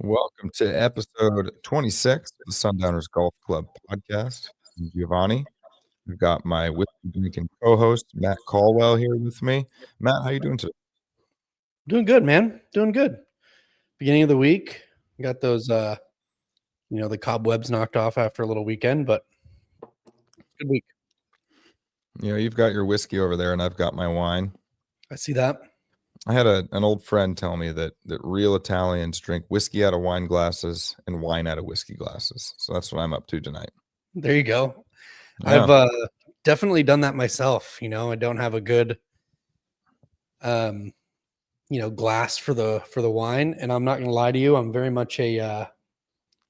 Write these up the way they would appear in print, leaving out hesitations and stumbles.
Welcome to episode 26 of the Sundowners Golf Club podcast. I'm Giovanni. We've got my whiskey drinking co-host Matt Colwell here with me. Matt, how you doing today? Doing good, man. Doing good. Beginning of the week. Got those the cobwebs knocked off after a little weekend, but good week. You've got your whiskey over there and I've got my wine. I see that. I had an old friend tell me that real Italians drink whiskey out of wine glasses and wine out of whiskey glasses. So that's what I'm up to tonight. There you go. Yeah. I've definitely done that myself. I don't have a good glass for the wine, and I'm not gonna lie to you, I'm very much a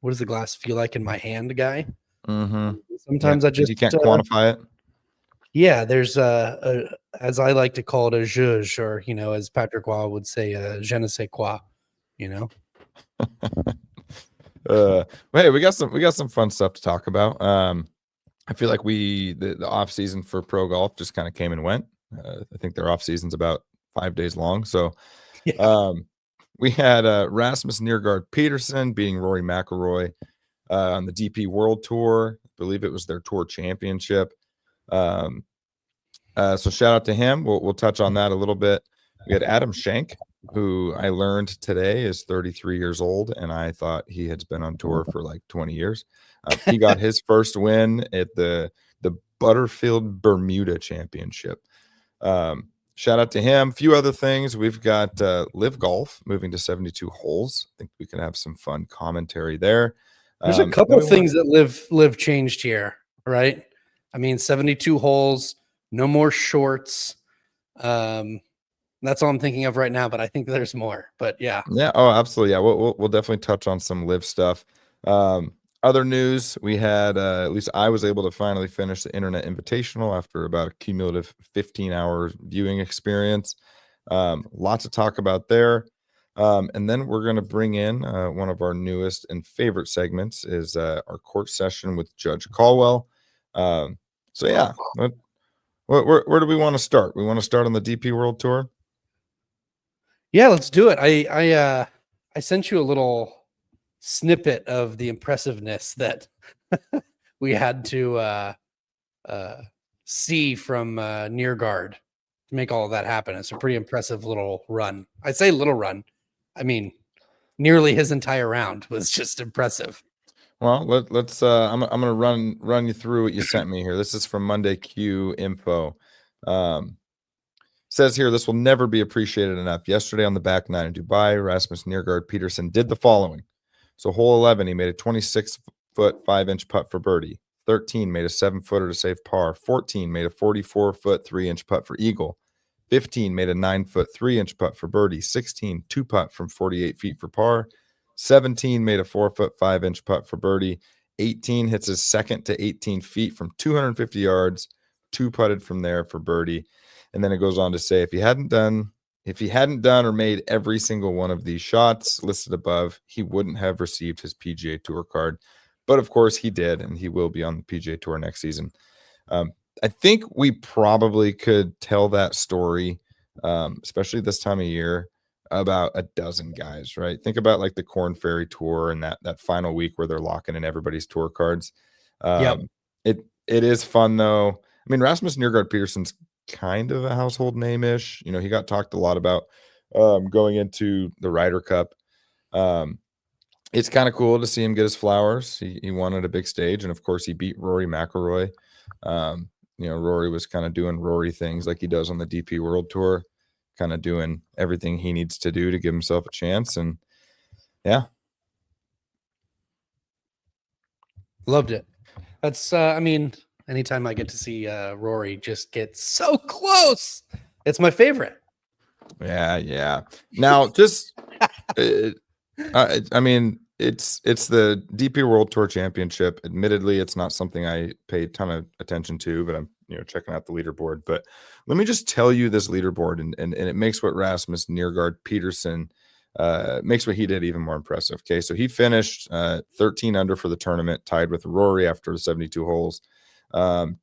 what does the glass feel like in my hand guy. Mm-hmm. Sometimes I just you can't quantify it. Yeah, there's as I like to call it, a zhuzh, or as Patrick Waugh would say, je ne sais quoi. Hey, we got some fun stuff to talk about. I feel like the off season for pro golf just kind of came and went. I think their off season's about 5 days long. So, Yeah. we had Rasmus Nørgaard Peterson beating Rory McIlroy on the DP World Tour. I believe it was their tour championship. So shout out to him. We'll touch on that a little bit. We had Adam Schenk, who I learned today is 33 years old, and I thought he had been on tour for like 20 years. He got his first win at the Butterfield Bermuda Championship. Shout out to him. A few other things. We've got Live Golf moving to 72 holes. I think we can have some fun commentary there. There's a couple things that live changed here, right? I mean, 72 holes, no more shorts. That's all I'm thinking of right now, but I think there's more. But yeah. Yeah. Oh, absolutely. Yeah. We'll definitely touch on some live stuff. Other news, we had at least I was able to finally finish the Internet Invitational after about a cumulative 15-hour viewing experience. Lots to talk about there. And then we're going to bring in one of our newest and favorite segments is our court session with Judge Colwell. So yeah, where do we want to start? We want to start on the DP World Tour. Yeah, let's do it. I sent you a little snippet of the impressiveness that we had to see from Nørgaard to make all of that happen. It's a pretty impressive little run. I say little run. I mean, nearly his entire round was just impressive. Well, let's. I'm gonna run you through what you sent me here. This is from Monday Q Info. Says here, this will never be appreciated enough. Yesterday on the back nine in Dubai, Rasmus Nørgaard Peterson did the following. So hole 11, he made a 26-foot 5-inch putt for birdie. 13 made a 7-footer to save par. 14 made a 44-foot 3-inch putt for eagle. 15 made a 9-foot 3-inch putt for birdie. 16 2-putt from 48 feet for par. 17 made a 4-foot 5-inch putt for birdie. 18 hits his second to 18 feet from 250 yards. 2-putted from there for birdie. And then it goes on to say, if he hadn't done or made every single one of these shots listed above, he wouldn't have received his PGA Tour card. But of course he did, and he will be on the PGA Tour next season. I think we probably could tell that story, especially this time of year, about a dozen guys, right? Think about like the Corn Ferry Tour and that final week where they're locking in everybody's tour cards. Yep. It is fun though. I mean, Rasmus Nørgaard Peterson's kind of a household name-ish. He got talked a lot about going into the Ryder Cup. It's kind of cool to see him get his flowers. He won at a big stage, and of course he beat Rory McIlroy. Rory was kind of doing Rory things like he does on the DP World Tour, kind of doing everything he needs to do to give himself a chance. And yeah, loved it. That's anytime I get to see Rory just get so close, it's my favorite. Yeah. Now, just I mean, it's the DP World Tour Championship. Admittedly, it's not something I pay a ton of attention to, but I'm checking out the leaderboard. But let me just tell you this leaderboard, and it makes what Rasmus Nørgaard Peterson makes what he did even more impressive. Okay, so he finished 13 under for the tournament, tied with Rory after 72 holes.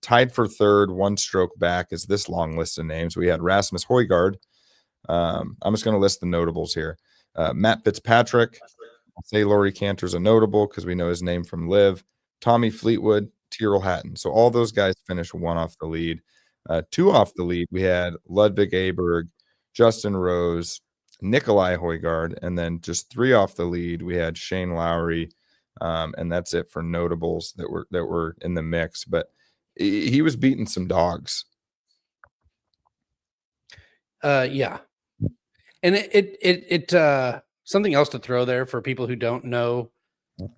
Tied for third, one stroke back is this long list of names. We had Rasmus Højgaard. I'm just going to list the notables here. Matt Fitzpatrick, I'll say Laurie Cantor's a notable because we know his name from Live. Tommy Fleetwood, Tyrrell Hatton. So all those guys finished 1 off the lead. 2 off the lead, we had Ludwig Aberg, Justin Rose, Nikolai Højgaard, and then just 3 off the lead, we had Shane Lowry, and that's it for notables that were in the mix. But he was beating some dogs. Yeah, and it something else to throw there for people who don't know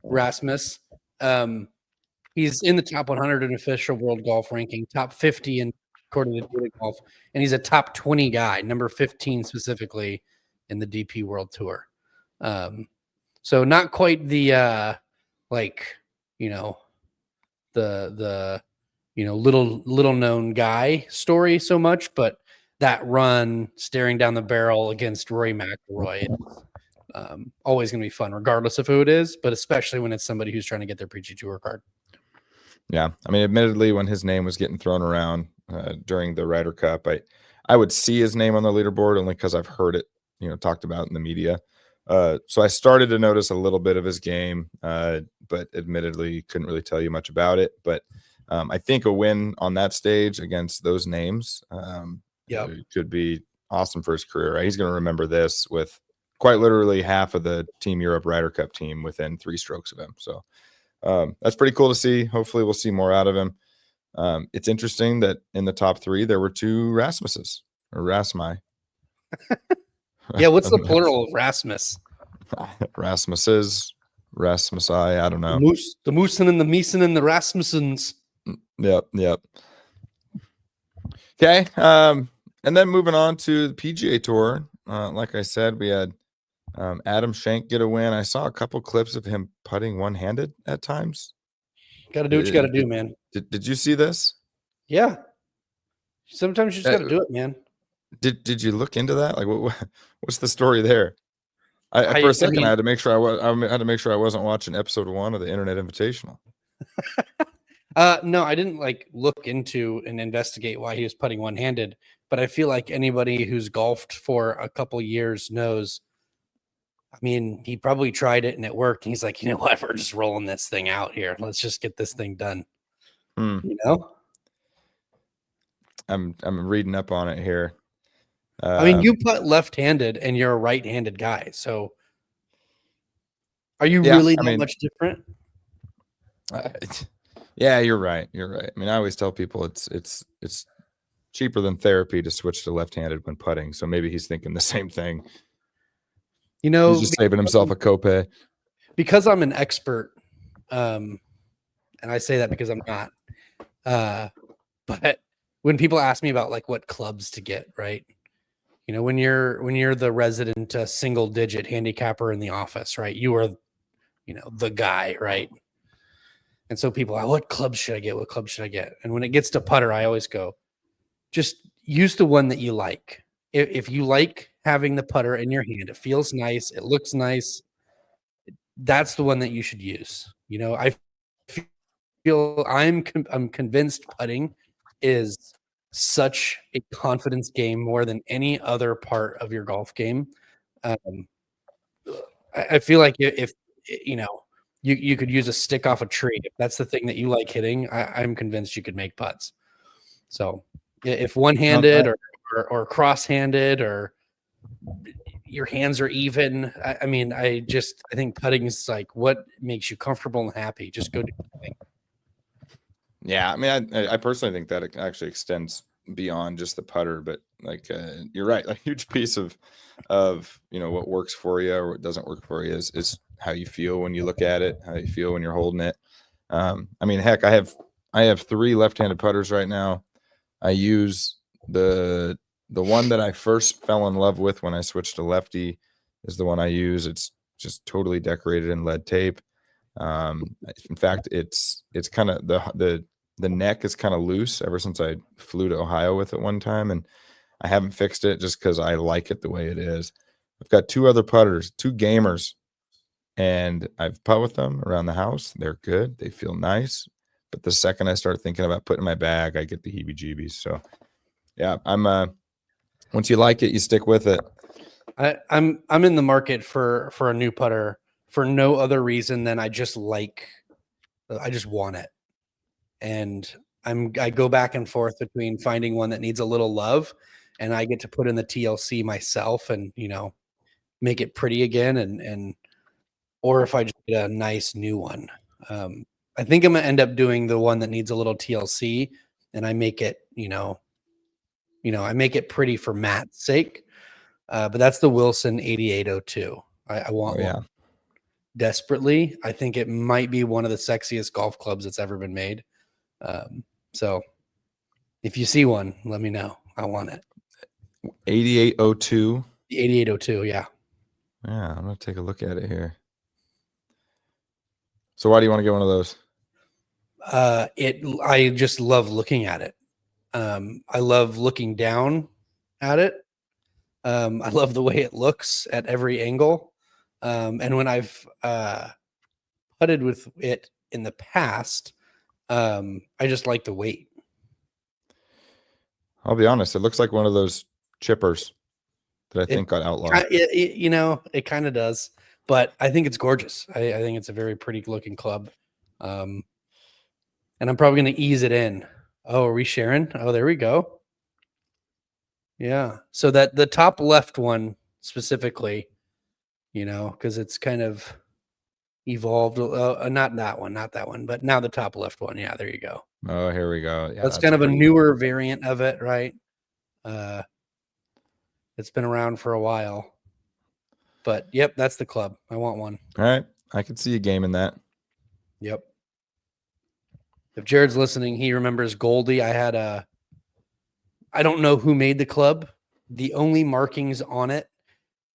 Rasmus. He's in the top 100 in official world golf ranking, top 50 in according to Daily Golf, and he's a top 20 guy, number 15 specifically in the DP World Tour. So not quite the the little known guy story so much, but that run staring down the barrel against Rory McIlroy is always going to be fun, regardless of who it is, but especially when it's somebody who's trying to get their PGA Tour card. Yeah, I mean, admittedly, when his name was getting thrown around during the Ryder Cup, I would see his name on the leaderboard only because I've heard it, talked about in the media. So I started to notice a little bit of his game, but admittedly couldn't really tell you much about it. But I think a win on that stage against those names could be awesome for his career. He's going to remember this with quite literally half of the Team Europe Ryder Cup team within 3 strokes of him. So that's pretty cool to see. Hopefully we'll see more out of him. It's interesting that in the top 3 there were 2 Rasmuses or Rasmi. Yeah, what's the plural of Rasmus? Rasmuses, Rasmusi, I don't know. The Moosen and the Meesen and the Rasmussens. Yep. Okay. And then moving on to the PGA Tour. Like I said, we had Adam Schenk get a win. I saw a couple clips of him putting one-handed at times. Got to do what you got to do, man. Did you see this? Yeah. Sometimes you just got to do it, man. Did you look into that? Like, what's the story there? For a second, I had to make sure I wasn't watching episode 1 of the Internet Invitational. No, I didn't look into and investigate why he was putting one-handed, but I feel like anybody who's golfed for a couple years knows. I mean, he probably tried it and it worked. And he's like, you know what? We're just rolling this thing out here. Let's just get this thing done. I'm reading up on it here. I mean, you putt left-handed and you're a right-handed guy. So are you really that much different? Yeah, you're right. I mean, I always tell people it's cheaper than therapy to switch to left-handed when putting. So maybe he's thinking the same thing. He's just saving himself a copay. Because I'm an expert, and I say that because I'm not. But when people ask me about what clubs to get, right? When you're the resident single-digit handicapper in the office, right? You are, the guy, right? And so people are, what club should I get? What club should I get? And when it gets to putter, I always go, just use the one that you like. If you like having the putter in your hand, it feels nice, it looks nice, that's the one that you should use. I feel I'm convinced putting is such a confidence game more than any other part of your golf game. I feel like if you could use a stick off a tree. If that's the thing that you like hitting, I'm convinced you could make putts. So if one-handed or cross-handed or your hands are even, I think putting is what makes you comfortable and happy. Just go do the thing. Yeah, I mean, I personally think that it actually extends beyond just the putter, but you're right. A huge piece of what works for you or what doesn't work for you is how you feel when you look at it, how you feel when you're holding it. I mean, heck, I have 3 left-handed putters right now. I use the one that I first fell in love with when I switched to lefty is the one I use. It's just totally decorated in lead tape. In fact, it's kind of the neck is kind of loose ever since I flew to Ohio with it one time, and I haven't fixed it just because I like it the way it is. I've got 2 other putters, 2 gamers, and I've putt with them around the house. They're good. They feel nice. But the second I start thinking about putting my bag, I get the heebie-jeebies. So, yeah, I'm once you like it, you stick with it. I'm in the market for a new putter. for no other reason than I just want it. And I go back and forth between finding one that needs a little love and I get to put in the TLC myself and, make it pretty again or if I just get a nice new one. I think I'm gonna end up doing the one that needs a little TLC and I make it, I make it pretty for Matt's sake. But that's the Wilson 8802. I want one desperately. I think it might be one of the sexiest golf clubs that's ever been made. So if you see one, let me know. I want it. 8802. The 8802, yeah. Yeah, I'm gonna take a look at it here. So why do you want to get one of those? I just love looking at it. I love looking down at it. I love the way it looks at every angle. And when I've putted with it in the past, I just like the weight. I'll be honest, it looks like one of those chippers that I think got outlawed. It kind of does, but I think it's gorgeous. I think it's a very pretty looking club. And I'm probably going to ease it in. Oh, are we sharing? Oh, there we go. Yeah. So that the top left one specifically, because it's kind of evolved. Not that one, but now the top left one. Yeah, there you go. Oh, here we go. Yeah, that's kind of a newer variant of it, right? It's been around for a while. But yep, that's the club. I want one. All right. I can see a game in that. Yep. If Jared's listening, he remembers Goldie. I don't know who made the club. The only markings on it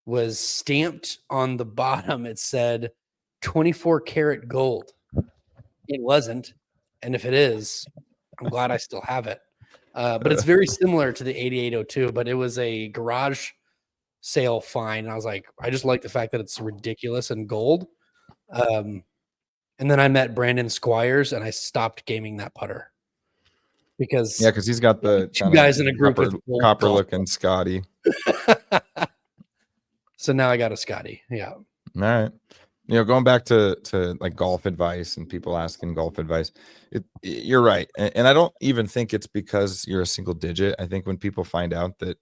was stamped on the bottom. It said 24 karat gold. It wasn't. And if it is, I'm glad I still have it. But it's very similar to the 8802, but it was a garage sale fine. And I was like, I just like the fact that it's ridiculous and gold. And then I met Brandon Squires and I stopped gaming that putter because he's got the two guys in a group with copper looking Scotty. So now I got a Scotty. Yeah. All right. Going back to like golf advice and people asking golf advice, you're right. And I don't even think it's because you're a single digit. I think when people find out that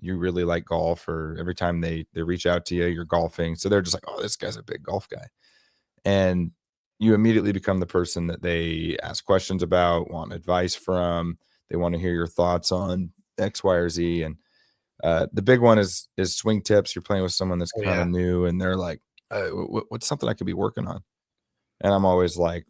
you really like golf, or every time they reach out to you, you're golfing. So they're just like, oh, this guy's a big golf guy. And you immediately become the person that they ask questions about, want advice from. They want to hear your thoughts on X, Y, or Z. And the big one is swing tips. You're playing with someone that's kind of new and they're like, what's something I could be working on? And I'm always like,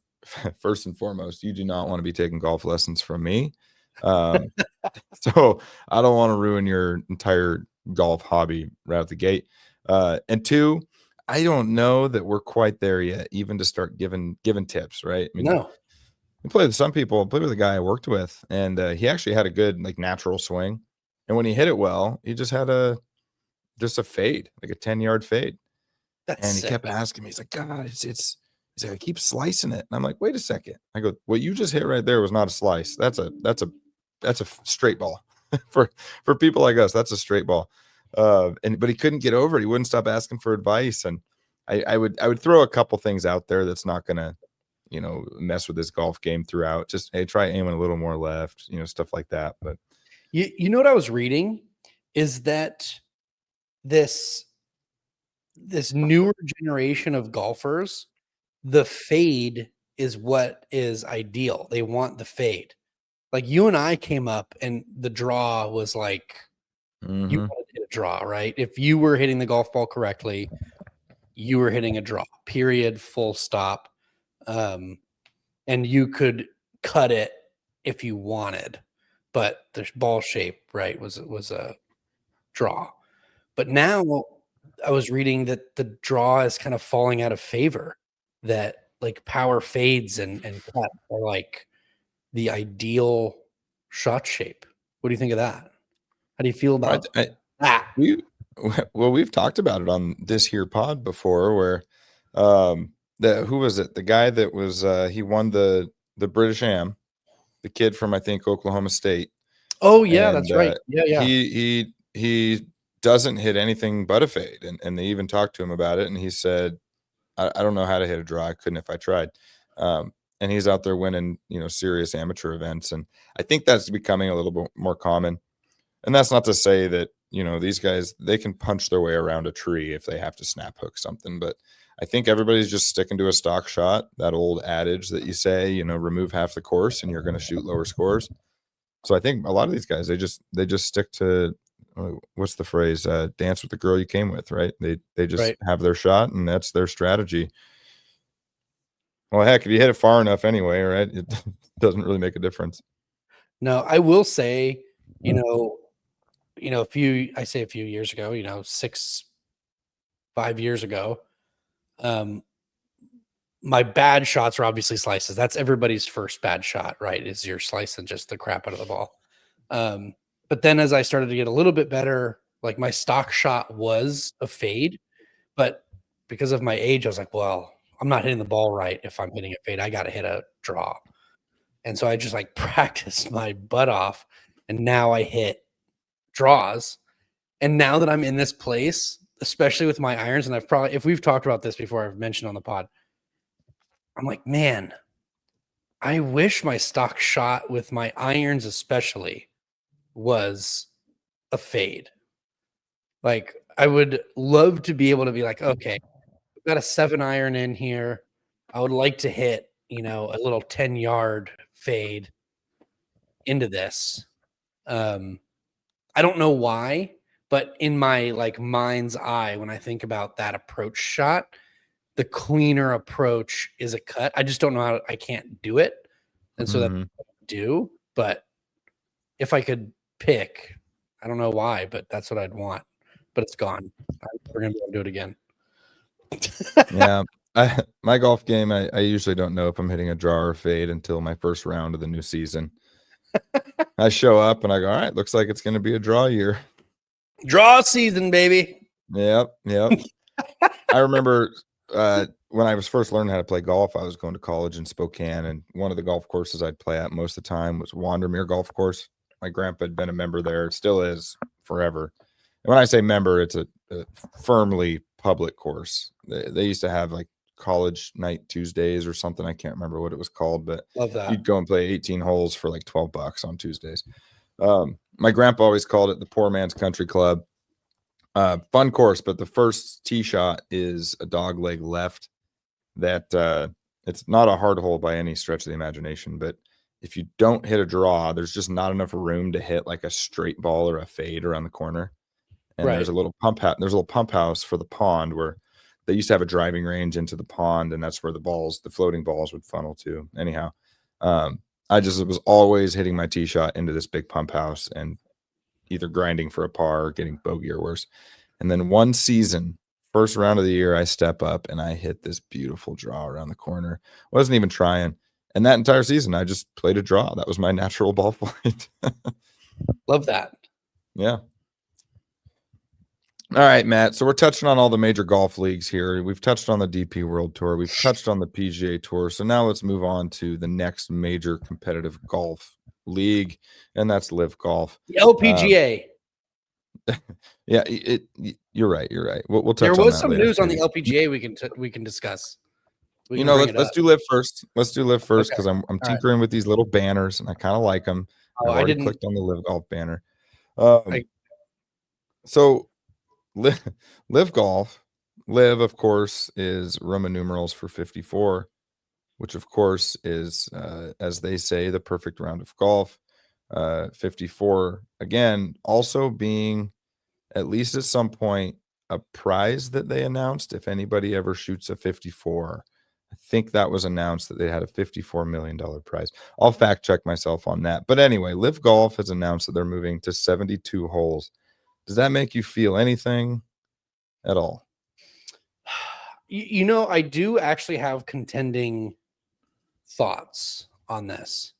first and foremost, you do not want to be taking golf lessons from me. So I don't want to ruin your entire golf hobby right out the gate. And two, I don't know that we're quite there yet, even to start giving tips, right? I mean, no. I played with some people, played with a guy I worked with, and he actually had a good like natural swing. And when he hit it well, he just had a fade, like a 10-yard fade. That's and he sick. kept asking me, he's like, God, he's like, I keep slicing it. And I'm like, wait a second. I go, what you just hit right there was not a slice. That's a straight ball. for people like us, that's a straight ball. But he couldn't get over it. He wouldn't stop asking for advice. And I would throw a couple things out there that's not gonna, mess with this golf game throughout. Just, hey, try aiming a little more left, stuff like that. But you know what I was reading is that this newer generation of golfers, the fade is what is ideal. They want the fade. Like you and I came up and the draw was like, you wanted to hit a draw, right? If you were hitting the golf ball correctly, you were hitting a draw, period, full stop. And you could cut it if you wanted, but the ball shape, right, was a draw. But now I was reading that the draw is kind of falling out of favor, that like power fades and cut are like the ideal shot shape. What do you think of that? How do you feel about that? We've talked about it on this here pod before, where who was it? The guy that was he won the British Am, the kid from I think Oklahoma State. Oh yeah, that's right. Yeah. He doesn't hit anything but a fade, and they even talked to him about it, and he said, I don't know how to hit a draw. I couldn't if I tried. And he's out there winning, serious amateur events. And I think that's becoming a little bit more common. And that's not to say that, these guys, they can punch their way around a tree if they have to snap hook something. But I think everybody's just sticking to a stock shot, that old adage that you say, remove half the course and you're going to shoot lower scores. So I think a lot of these guys, they just stick to, what's the phrase? Dance with the girl you came with, right? They just have their shot, and that's their strategy. Well, heck, if you hit it far enough anyway, right, it doesn't really make a difference. No, I will say, a few years ago, 5 years ago, my bad shots were obviously slices. That's everybody's first bad shot, right? Is you're slicing just the crap out of the ball. But then as I started to get a little bit better, like my stock shot was a fade, but because of my age, I was like, well, I'm not hitting the ball right if I'm hitting a fade. I got to hit a draw. And so I just like practiced my butt off, and now I hit draws. And now that I'm in this place, especially with my irons, and if we've talked about this before, I've mentioned on the pod, I'm like, man, I wish my stock shot with my irons especially was a fade. Like, I would love to be able to be like, okay, I've got a 7-iron in here. I would like to hit, a little 10-yard fade into this. I don't know why, but in my like mind's eye, when I think about that approach shot, the cleaner approach is a cut. I just don't know how I can't do it. And so that I do, but if I could pick, I don't know why, but that's what I'd want. But it's gone. We're gonna do it again. Yeah. My golf game, I usually don't know if I'm hitting a draw or fade until my first round of the new season. I show up and I go, all right, looks like it's going to be a draw year. Draw season, baby. Yep. I remember when I was first learning how to play golf, I was going to college in Spokane, and one of the golf courses I'd play at most of the time was Wandermere Golf Course. My grandpa had been a member there, still is forever. And when I say member, it's a firmly public course. They used to have like college night Tuesdays or something. I can't remember what it was called, but Love that. you'd go and play 18 holes for like $12 on Tuesdays. My grandpa always called it the poor man's country club. Fun course, but the first tee shot is a dog leg left. That it's not a hard hole by any stretch of the imagination, but if you don't hit a draw, there's just not enough room to hit like a straight ball or a fade around the corner. And there's a little pump house. There's a little pump house for the pond where they used to have a driving range into the pond, and that's where the floating balls would funnel to. Anyhow, I just was always hitting my tee shot into this big pump house and either grinding for a par or getting bogey or worse. And then one season, first round of the year, I step up and I hit this beautiful draw around the corner. Wasn't even trying. And that entire season, I just played a draw. That was my natural ball flight. Love that. Yeah. All right, Matt. So we're touching on all the major golf leagues here. We've touched on the DP World Tour. We've touched on the PGA Tour. So now let's move on to the next major competitive golf league, and that's Live Golf. The LPGA. Yeah, you're right. You're right. We'll touch on that. There was some later news on too. the LPGA we can discuss. Let's do Live first. Let's do Live first because Okay. I'm tinkering with these little banners and I kind of like them. Oh, I've already clicked on the Live Golf banner. So Live Golf, Live of course is Roman numerals for 54, which of course is as they say the perfect round of golf. 54 again, also being at least at some point a prize that they announced if anybody ever shoots a 54. I think that was announced that they had a $54 million prize. I'll fact check myself on that. But anyway, Live Golf has announced that they're moving to 72 holes. Does that make you feel anything at all? I do actually have contending thoughts on this.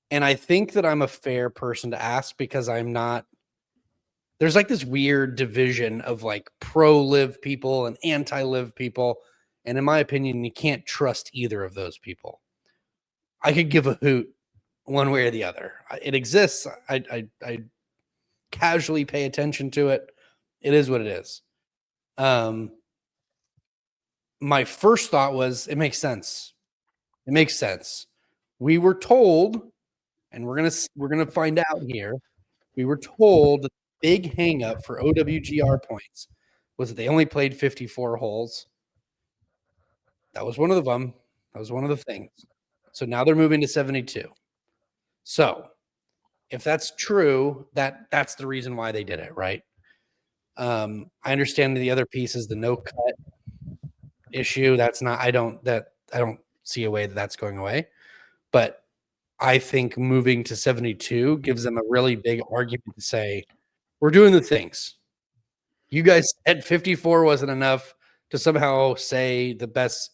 And I think that I'm a fair person to ask because I'm not. There's like this weird division of like pro-live people and anti-live people. And in my opinion, you can't trust either of those people. I could give a hoot one way or the other. It exists. I casually pay attention to it. It is what it is. my first thought was it makes sense. It makes sense. We were told, and we're gonna find out here. We were told that the big hang up for OWGR points was that they only played 54 holes. That was one of them. That was one of the things. So now they're moving to 72. So if that's true, that's the reason why they did it, right? I understand the other piece is the no cut issue. That's not. I don't see a way that that's going away. But I think moving to 72 gives them a really big argument to say we're doing the things. You guys said 54 wasn't enough to somehow say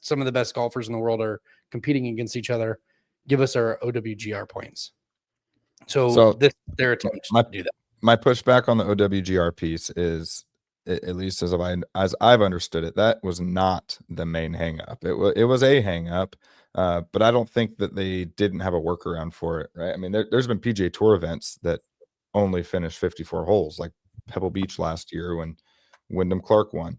some of the best golfers in the world are competing against each other. Give us our OWGR points. So this is their attempt to do that. My pushback on the OWGR piece is, at least as I've understood it, that was not the main hang up. It was a hang up, but I don't think that they didn't have a workaround for it, right? I mean, there's been PGA Tour events that only finished 54 holes, like Pebble Beach last year when Wyndham Clark won.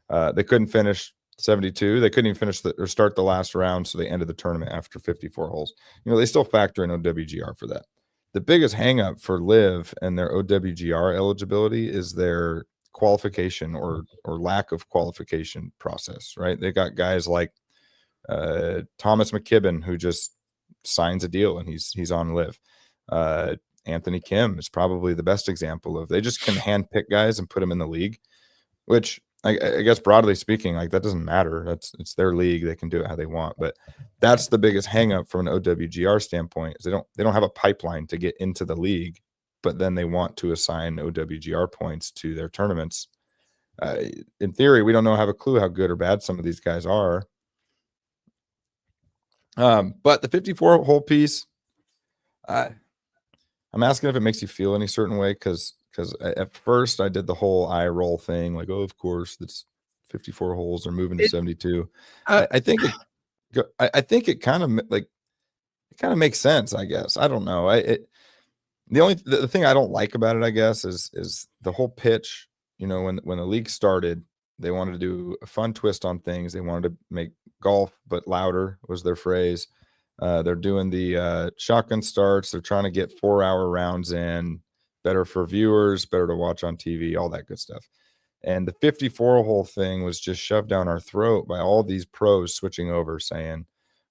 They couldn't finish 72. They couldn't even finish or start the last round, so they ended the tournament after 54 holes. They still factor in OWGR for that. The biggest hangup for LIV and their OWGR eligibility is their qualification or lack of qualification process, right? They got guys like Thomas McKibben, who just signs a deal and he's on LIV. Anthony Kim is probably the best example of they just can handpick guys and put them in the league, which I guess broadly speaking, like that doesn't matter. It's their league. They can do it how they want. But that's the biggest hang up from an OWGR standpoint is they don't have a pipeline to get into the league, but then they want to assign OWGR points to their tournaments. In theory, we don't have a clue how good or bad some of these guys are. But the 54 hole piece, I'm asking if it makes you feel any certain way because at first I did the whole eye roll thing, like, oh, of course, that's 54 holes are moving to 72. I think it kind of makes sense. I guess I don't know. The thing I don't like about it, I guess, is the whole pitch. When the league started, they wanted to do a fun twist on things. They wanted to make golf but louder was their phrase. They're doing the shotgun starts. They're trying to get 4-hour rounds in, better for viewers, better to watch on TV, all that good stuff. And the 54 hole thing was just shoved down our throat by all these pros switching over saying,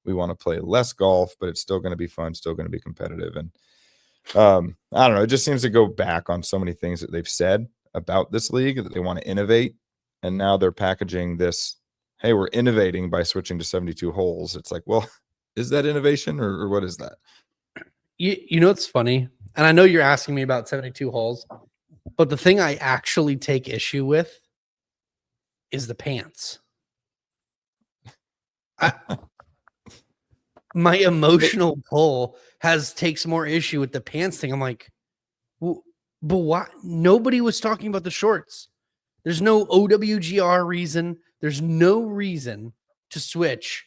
we want to play less golf, but it's still going to be fun, still going to be competitive. And I don't know. It just seems to go back on so many things that they've said about this league that they want to innovate. And now they're packaging this, hey, we're innovating by switching to 72 holes. It's like, well, is that innovation or what is that? You know, it's funny. And I know you're asking me about 72 holes, but the thing I actually take issue with is the pants. My emotional pull takes more issue with the pants thing. I'm like, well, but why? Nobody was talking about the shorts. There's no OWGR reason. There's no reason to switch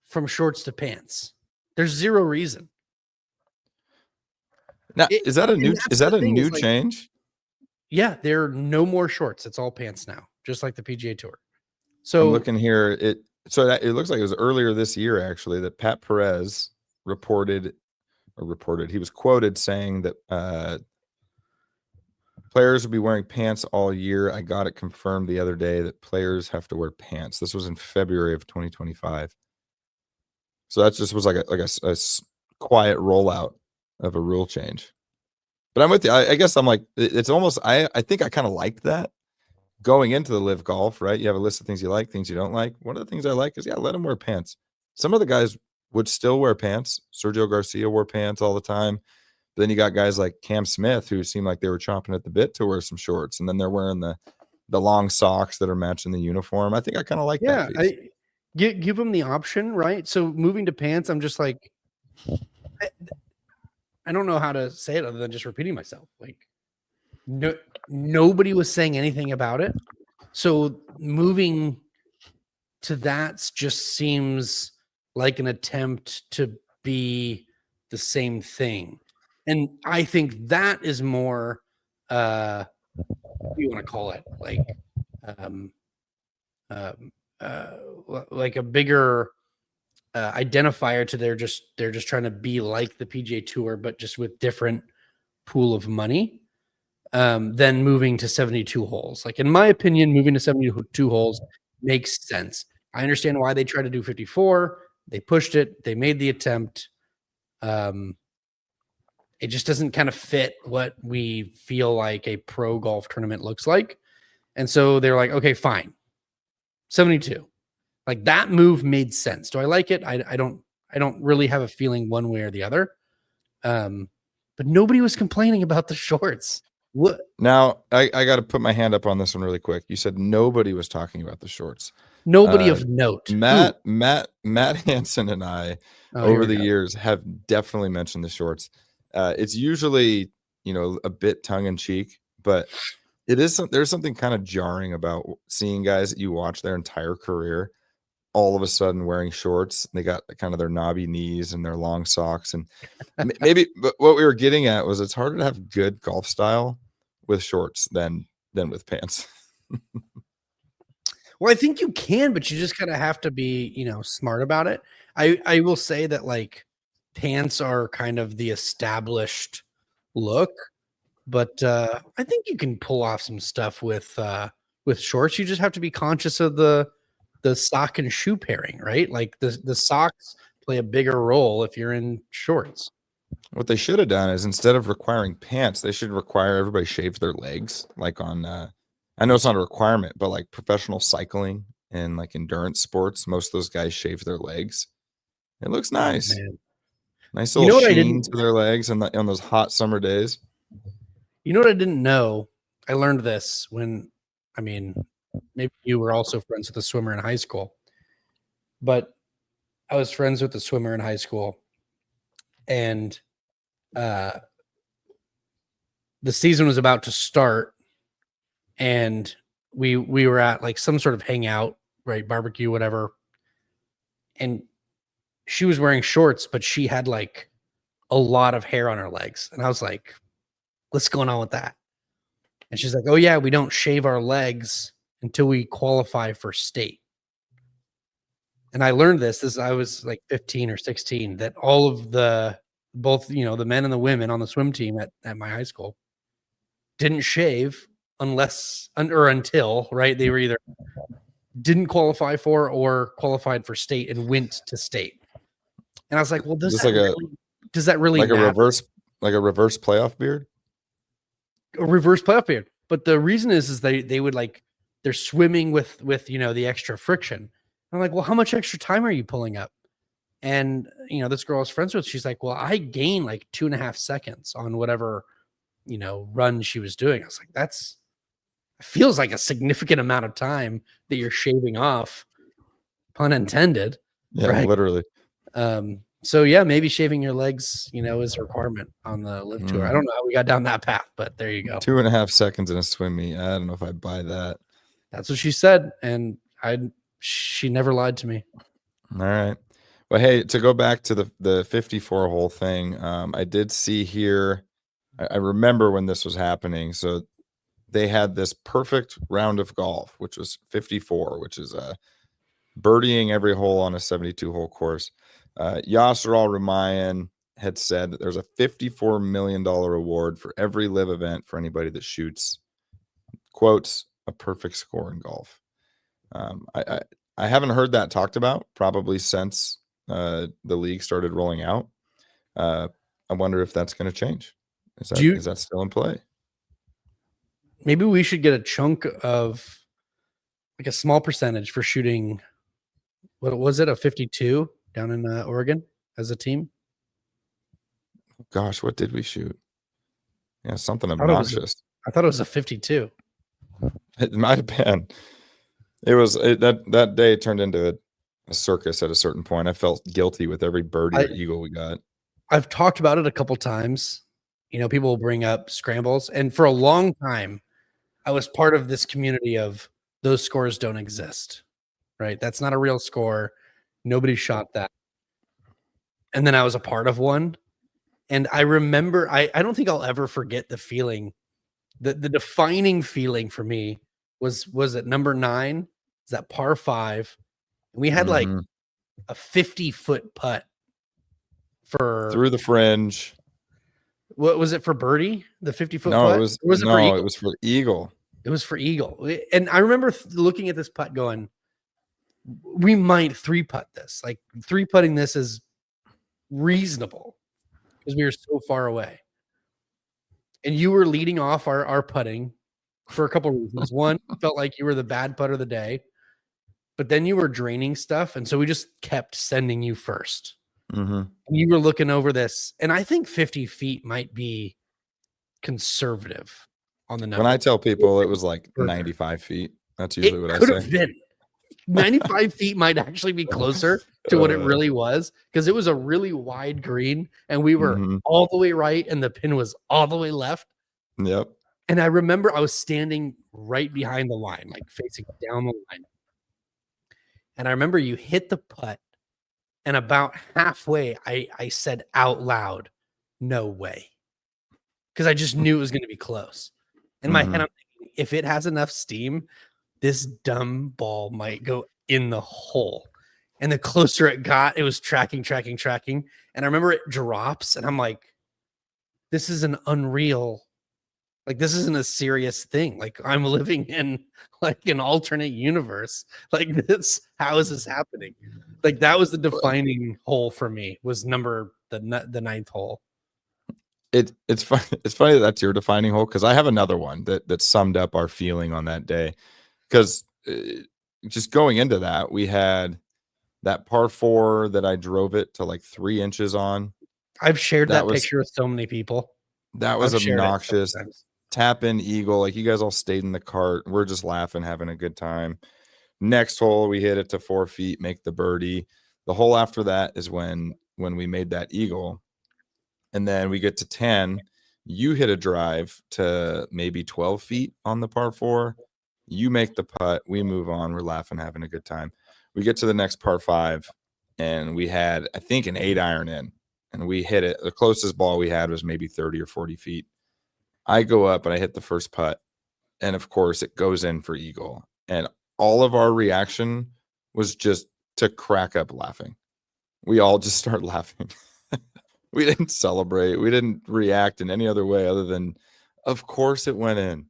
from shorts to pants. There's zero reason. Now, is that a new change? Yeah, there are no more shorts. It's all pants now, just like the PGA Tour. So I'm looking here. It looks like it was earlier this year, actually, that Pat Perez reported. He was quoted saying that players will be wearing pants all year. I got it confirmed the other day that players have to wear pants. This was in February of 2025. So that just was like a quiet rollout of a rule change. But I'm with you. I guess I'm like, it's almost, I think I kind of like that going into the LIV Golf, right? You have a list of things you like, things you don't like. One of the things I like is, let them wear pants. Some of the guys would still wear pants. Sergio Garcia wore pants all the time. But then you got guys like Cam Smith who seemed like they were chomping at the bit to wear some shorts. And then they're wearing the long socks that are matching the uniform. I think I kind of like that piece. Give them the option, right? So moving to pants, I'm just like, I don't know how to say it other than just repeating myself. Like, nobody was saying anything about it. So moving to that just seems like an attempt to be the same thing. And I think that is more, what do you want to call it? Like, like a bigger identifier to they're just trying to be like the PGA Tour, but just with different pool of money, than moving to 72 holes. Like, in my opinion, moving to 72 holes makes sense. I understand why they tried to do 54. They pushed it. They made the attempt. It just doesn't kind of fit what we feel like a pro golf tournament looks like. And so they're like, okay, fine. 72. Like, that move made sense. Do I like it? I don't really have a feeling one way or the other. But nobody was complaining about the shorts. What? Now, I got to put my hand up on this one really quick. You said nobody was talking about the shorts. Nobody of note. Matt Hansen and I over the years have definitely mentioned the shorts. It's usually, a bit tongue in cheek, but there's something kind of jarring about seeing guys that you watch their entire career all of a sudden wearing shorts. They got kind of their knobby knees and their long socks, and maybe. But what we were getting at was it's harder to have good golf style with shorts than with pants. Well, I think you can, but you just kind of have to be, smart about it. I will say that, like, pants are kind of the established look, but I think you can pull off some stuff with shorts. You just have to be conscious of the sock and shoe pairing, right? Like, the socks play a bigger role if you're in shorts. What they should have done is, instead of requiring pants, they should require everybody shave their legs, like on I know it's not a requirement, but like professional cycling and like endurance sports, most of those guys shave their legs. It looks nice. Man. Nice little sheen to their legs on those hot summer days. You know what I didn't know? I learned this maybe you were also friends with a swimmer in high school, but I was friends with a swimmer in high school, and the season was about to start, and we were at like some sort of hangout, right? Barbecue, whatever. And she was wearing shorts, but she had like a lot of hair on her legs. And I was like, what's going on with that? And she's like, oh yeah, we don't shave our legs until we qualify for state. And I learned this I was like 15 or 16, that all of both the men and the women on the swim team at my high school didn't shave until, right? They were either didn't qualify for or qualified for state and went to state. And I was like, well, does that really like matter? a reverse playoff beard? A reverse playoff beard. But the reason is they would, like, they're swimming with the extra friction. I'm like, well, how much extra time are you pulling up? And this girl I was friends with, she's like, well, I gained like 2.5 seconds on whatever run she was doing. I was like, it feels like a significant amount of time that you're shaving off, pun intended. Yeah, right? Literally. So yeah, maybe shaving your legs, is a requirement on the live tour. I don't know how we got down that path, but there you go. 2.5 seconds in a swim meet. I don't know if I buy that. That's what she said, and she never lied to me. All right. Well, hey, to go back to the 54 hole thing, I did see here. I remember when this was happening. So they had this perfect round of golf, which was 54, which is birdieing every hole on a 72 hole course. Yasser Al-Rumayyan had said that there's a $54 million award for every live event for anybody that shoots, quotes, a perfect score in golf. I haven't heard that talked about probably since the league started rolling out. I wonder if that's going to change. Is that still in play? Maybe we should get a chunk of, like, a small percentage for shooting. What was it? A 52 down in Oregon as a team? Gosh, what did we shoot? Yeah, something obnoxious. I thought it was a 52. It might have been. It was that day turned into a circus at a certain point. I felt guilty with every birdie or eagle we got. I've talked about it a couple times. People will bring up scrambles, and for a long time, I was part of this community of those scores don't exist, right? That's not a real score. Nobody shot that. And then I was a part of one. And I remember, I don't think I'll ever forget the feeling. The defining feeling for me was at number 9. It's that par 5. And we had like a 50-foot putt for through the fringe. what was it for birdie? The 50-foot No, putt? it was Or was it for no, eagle? it was for eagle. It was for eagle. And I remember looking at this putt going, we might 3-putt this. Like 3-putting this is reasonable because we were so far away. And you were leading off our putting for a couple reasons. One, felt like you were the bad putter of the day, but then you were draining stuff. And so we just kept sending you first. Mm-hmm. And you were looking over this. And I think 50 feet might be conservative on the number. When I tell people it was like 95 feet, that's usually what I say. It could have been 95 feet might actually be closer to what it really was, because it was a really wide green and we were all the way right and the pin was all the way left. Yep. And I remember I was standing right behind the line, like facing down the line. And I remember you hit the putt, and about halfway, I said out loud, "No way," because I just knew it was going to be close. In my head, I'm thinking, if it has enough steam, this dumb ball might go in the hole. And the closer it got, it was tracking. And I remember it drops, and I'm like, this is an unreal, like, this isn't a serious thing. Like, I'm living in like an alternate universe. Like, this, how is this happening? Like, that was the defining hole for me, was the 9th hole. It's funny. It's funny that that's your defining hole, because I have another one that summed up our feeling on that day. Because just going into that, we had that par 4 that I drove it to like 3 inches on. I've shared that picture with so many people. That was obnoxious. Tap in eagle. Like, you guys all stayed in the cart. We're just laughing, having a good time. Next hole, we hit it to 4 feet, make the birdie. The hole after that is when we made that eagle. And then we get to 10. You hit a drive to maybe 12 feet on the par 4. You make the putt. We move on. We're laughing, having a good time. We get to the next par 5, and we had, I think, an 8-iron in, and we hit it. The closest ball we had was maybe 30 or 40 feet. I go up and I hit the first putt, and of course it goes in for eagle. And all of our reaction was just to crack up laughing. We all just start laughing. We didn't celebrate. We didn't react in any other way other than, of course it went in.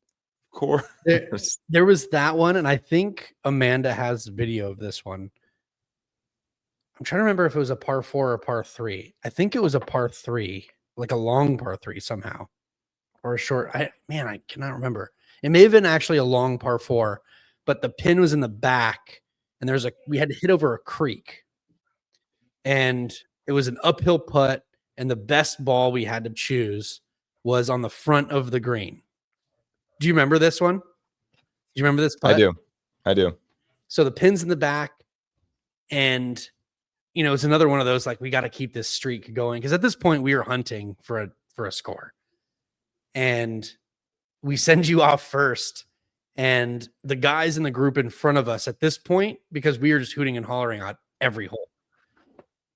Of course. There was that one, and I think Amanda has video of this one. I'm trying to remember if it was a par 4 or par 3. I think it was a par 3, like a long par 3 somehow, or a short. I cannot remember. It may have been actually a long par 4, but the pin was in the back, and we had to hit over a creek, and it was an uphill putt, and the best ball we had to choose was on the front of the green. Do you remember this one? Do you remember this putt? I do. So the pin's in the back, and it's another one of those, like, we got to keep this streak going, because at this point we were hunting for a score, and we send you off first, and the guys in the group in front of us at this point, because we were just hooting and hollering on every hole,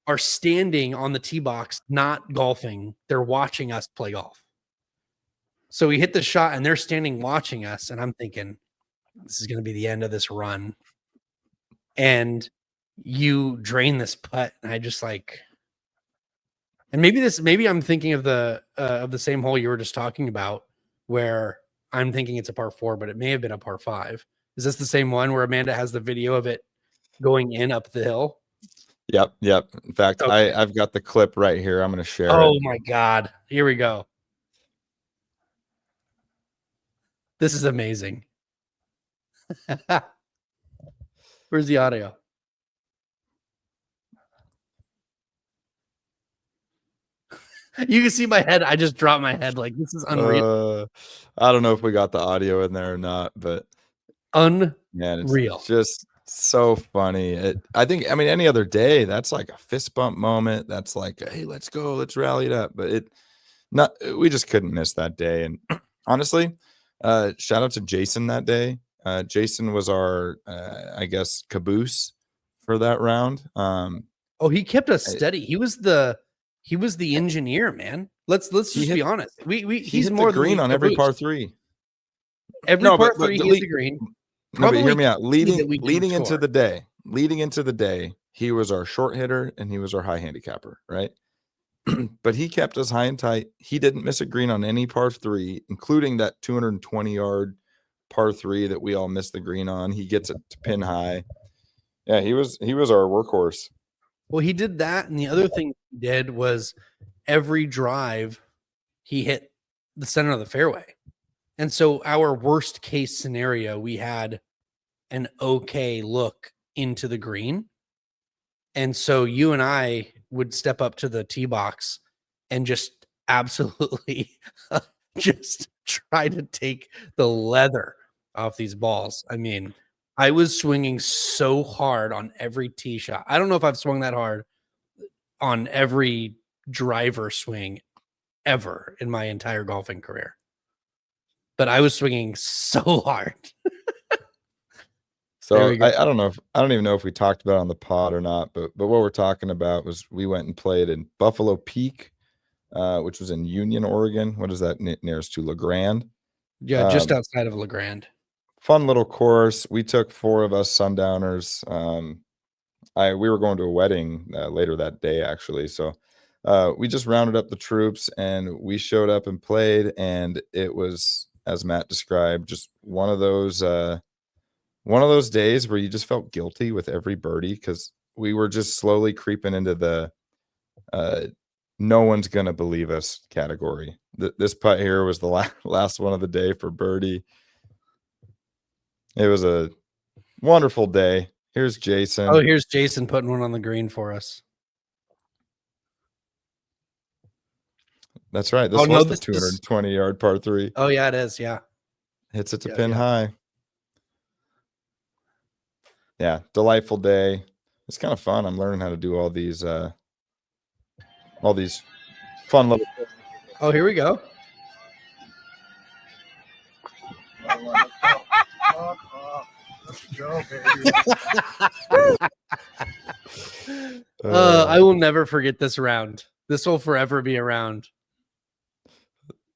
are standing on the tee box, not golfing. They're watching us play golf. So we hit the shot, and they're standing watching us, and I'm thinking, this is going to be the end of this run. And you drain this putt, and I just like, and maybe I'm thinking of the same hole you were just talking about, where I'm thinking it's a par 4, but it may have been a par 5. Is this the same one where Amanda has the video of it going in up the hill? Yep. In fact, okay. I've got the clip right here. I'm going to share it. Oh my God. Here we go. This is amazing. Where's the audio? You can see my head. I just dropped my head. Like, this is unreal. I don't know if we got the audio in there or not, but unreal. It's just so funny. I think, any other day, that's like a fist bump moment. That's like, hey, let's go, let's rally it up. But we just couldn't miss that day. And honestly, shout out to Jason that day. Jason was our, I guess, caboose for that round. He kept us steady. He was the engineer, man. Let's just be honest. He's more the green on every par 3. Every par 3 he hit the green. No, but hear Probably me out. that we didn't Leading into score. the day, he was our short hitter and he was our high handicapper, right? But he kept us high and tight. He didn't miss a green on any par 3, including that 220-yard par 3 that we all missed the green on. He gets it to pin high. Yeah, he was our workhorse. Well, he did that, and the other thing he did was every drive he hit the center of the fairway. And so our worst case scenario, we had an okay look into the green. And so you and I would step up to the tee box and just absolutely just try to take the leather off these balls. I mean, I was swinging so hard on every tee shot. I don't know if I've swung that hard on every driver swing ever in my entire golfing career. But I was swinging so hard. So I don't know if I don't even know if we talked about it on the pod or not, but what we're talking about was we went and played in Buffalo Peak, which was in Union, Oregon. What is that nearest to? LeGrand? Yeah, just outside of LeGrand. Fun little course. We took 4 of us sundowners. We were going to a wedding later that day, actually. So we just rounded up the troops and we showed up and played. And it was, as Matt described, just one of those days where you just felt guilty with every birdie because we were just slowly creeping into the no one's going to believe us category. This putt here was the last one of the day for birdie. It was a wonderful day. Here's Jason. Oh, here's Jason putting one on the green for us. That's right. This was the 220-yard par 3. Oh, yeah, it is. Yeah. Hits it to pin high. Yeah, delightful day. It's kind of fun. I'm learning how to do all these fun little. Oh, here we go. Let's go, baby. I will never forget this round. This will forever be around.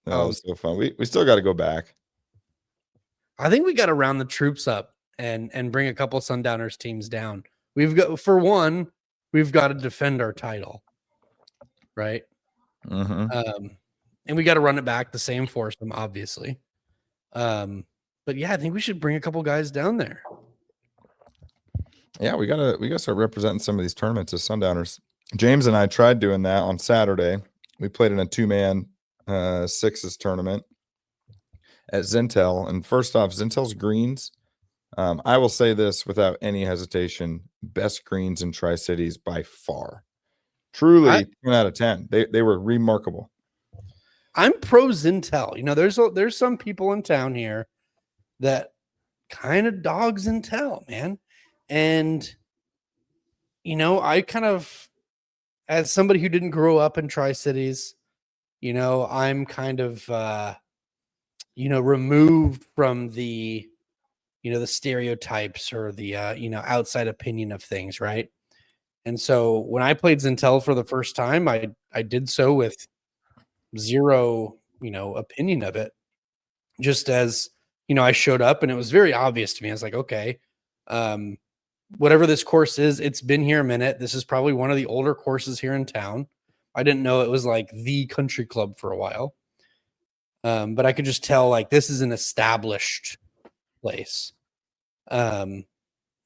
That was so fun. We still got to go back. I think we got to round the troops up and bring a couple Sundowners teams down. We've got to defend our title, right? Mm-hmm. And we got to run it back the same foursome, obviously. But yeah, I think we should bring a couple guys down there. Yeah, we gotta start representing some of these tournaments as Sundowners. James and I tried doing that on Saturday. We played in a 2-man sixes tournament at Zintel. And first off, Zintel's greens. I will say this without any hesitation: best greens in Tri-Cities by far. Truly, 10 out of 10. They were remarkable. I'm pro Zintel. You know, there's some people in town here that kind of dog Zintel, man. And, you know, I kind of, as somebody who didn't grow up in Tri-Cities, you know, I'm kind of, removed from the, the stereotypes or the, outside opinion of things, right? And so when I played Zintel for the first time, I did so with zero, opinion of it. Just as, I showed up and it was very obvious to me. I was like, okay, whatever this course is, it's been here a minute. This is probably one of the older courses here in town. I didn't know it was like the country club for a while. But I could just tell like this is an established place. And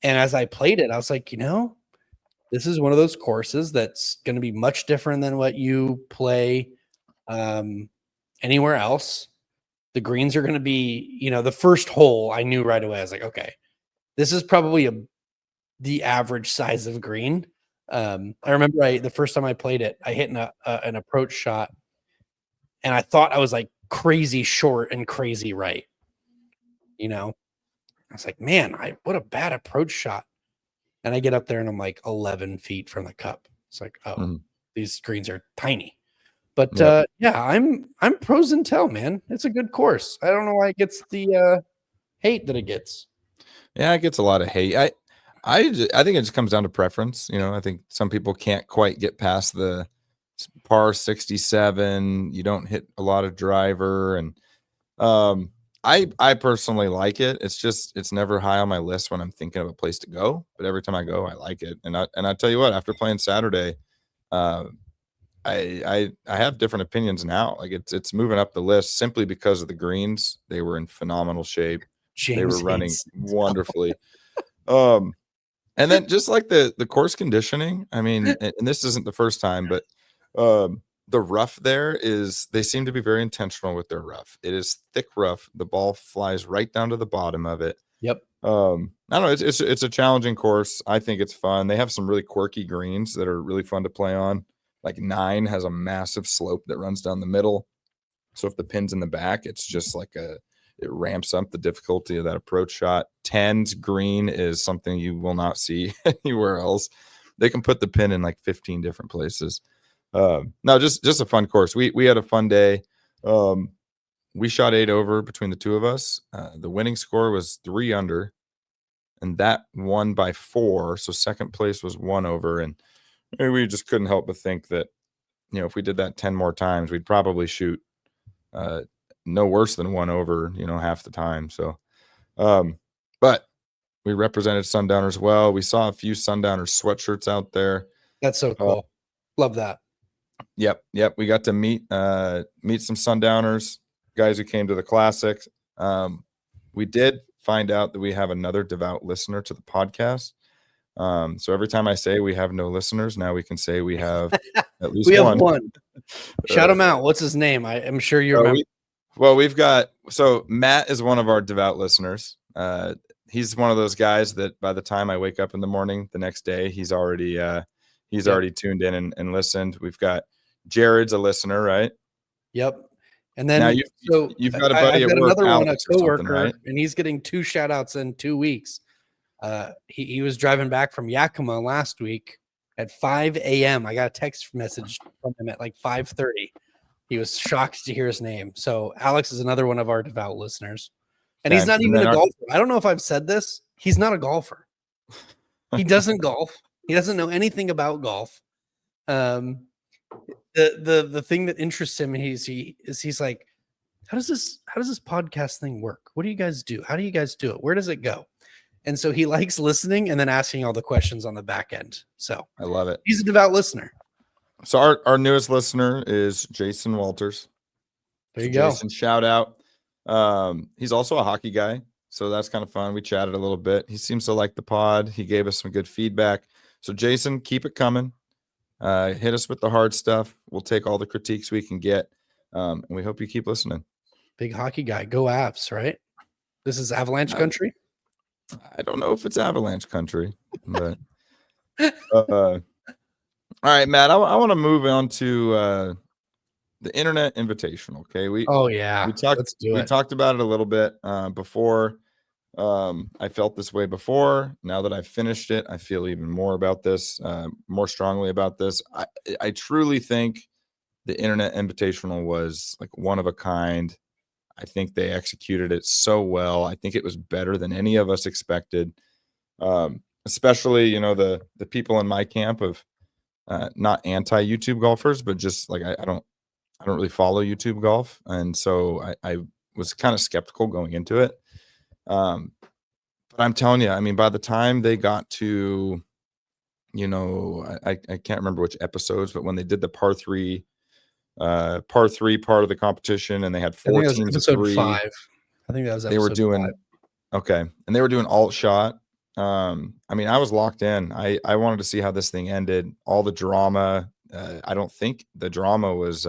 as I played it, I was like, this is one of those courses that's going to be much different than what you play anywhere else. The greens are going to be, the first hole I knew right away. I was like, okay, this is probably the average size of green. I remember the first time I played it, I hit an approach shot and I thought I was like crazy short and crazy right. I was like, man, what a bad approach shot. And I get up there and I'm like 11 feet from the cup. It's like, these greens are tiny. But I'm pro Zintel, man. It's a good course. I don't know why it gets the hate that it gets. Yeah, it gets a lot of hate. I think it just comes down to preference. I think some people can't quite get past the par 67. You don't hit a lot of driver, and I personally like it. It's never high on my list when I'm thinking of a place to go, but every time I go, I like it. And I tell you what, after playing Saturday, uh, I have different opinions now. Like it's moving up the list simply because of the greens. They were in phenomenal shape. They were James running hates. wonderfully. Um, and then just like the course conditioning, I mean, and this isn't the first time, but the rough there is they seem to be very intentional with their rough. It is thick rough. The ball flies right down to the bottom of it. Yep. I don't know. It's a challenging course. I think it's fun. They have some really quirky greens that are really fun to play on. Like 9 has a massive slope that runs down the middle. So if the pin's in the back, it's just like it ramps up the difficulty of that approach shot. 10's green is something you will not see anywhere else. They can put the pin in like 15 different places. No, just a fun course. We had a fun day. We shot 8 over between the two of us. The winning score was 3 under, and that won by 4. So second place was 1 over, and we just couldn't help but think that if we did that 10 more times, we'd probably shoot no worse than 1 over, half the time. So, but we represented Sundowners well. We saw a few Sundowners sweatshirts out there. That's so cool. Love that. Yep. We got to meet some Sundowners, guys who came to the Classic. We did find out that we have another devout listener to the podcast. So every time I say we have no listeners, now we can say we have at least We have one. one. Shout him out. What's his name? I'm sure you remember. We've got Matt is one of our devout listeners. He's one of those guys that by the time I wake up in the morning the next day, he's already tuned in and listened. We've got Jared's a listener, right? Yep. And then now you've got a buddy I've at got work, another one, a Alex or something, coworker, right? and he's getting 2 shout outs in 2 weeks. He was driving back from Yakima last week at 5 a.m. I got a text message from him at like 5:30. He was shocked to hear his name. So Alex is another one of our devout listeners. And he's Okay. not even a golfer. I don't know if I've said this. He's not a golfer. He doesn't golf. He doesn't know anything about golf. The thing that interests him, he's like, how does this podcast thing work? What do you guys do? How do you guys do it? Where does it go? And so he likes listening and then asking all the questions on the back end. So I love it. He's a devout listener. So our newest listener is Jason Walters. There you go. Jason, shout out. He's also a hockey guy, so that's kind of fun. We chatted a little bit. He seems to like the pod. He gave us some good feedback. So Jason, keep it coming. Hit us with the hard stuff. We'll take all the critiques we can get. And we hope you keep listening. Big hockey guy. Go Avs, right? This is Avalanche country. I don't know if it's Avalanche country, but all right, Matt, I want to move on to the Internet Invitational. Okay, we talked about it a little bit before. I felt this way before. Now that I've finished it, I feel even more about this, more strongly about this. I truly think the Internet Invitational was like one of a kind. I think they executed it so well. I think it was better than any of us expected. Especially, the people in my camp of not anti-YouTube golfers, but just like I don't really follow YouTube golf, and so I was kind of skeptical going into it. But I'm telling you, I mean, by the time they got to, I can't remember which episodes, but when they did the par three part of the competition, and they had 4 teams of 3. 5. I think that was episode they were doing 5. Okay, and they were doing alt shot. I mean, I was locked in. I wanted to see how this thing ended. All the drama. I don't think the drama was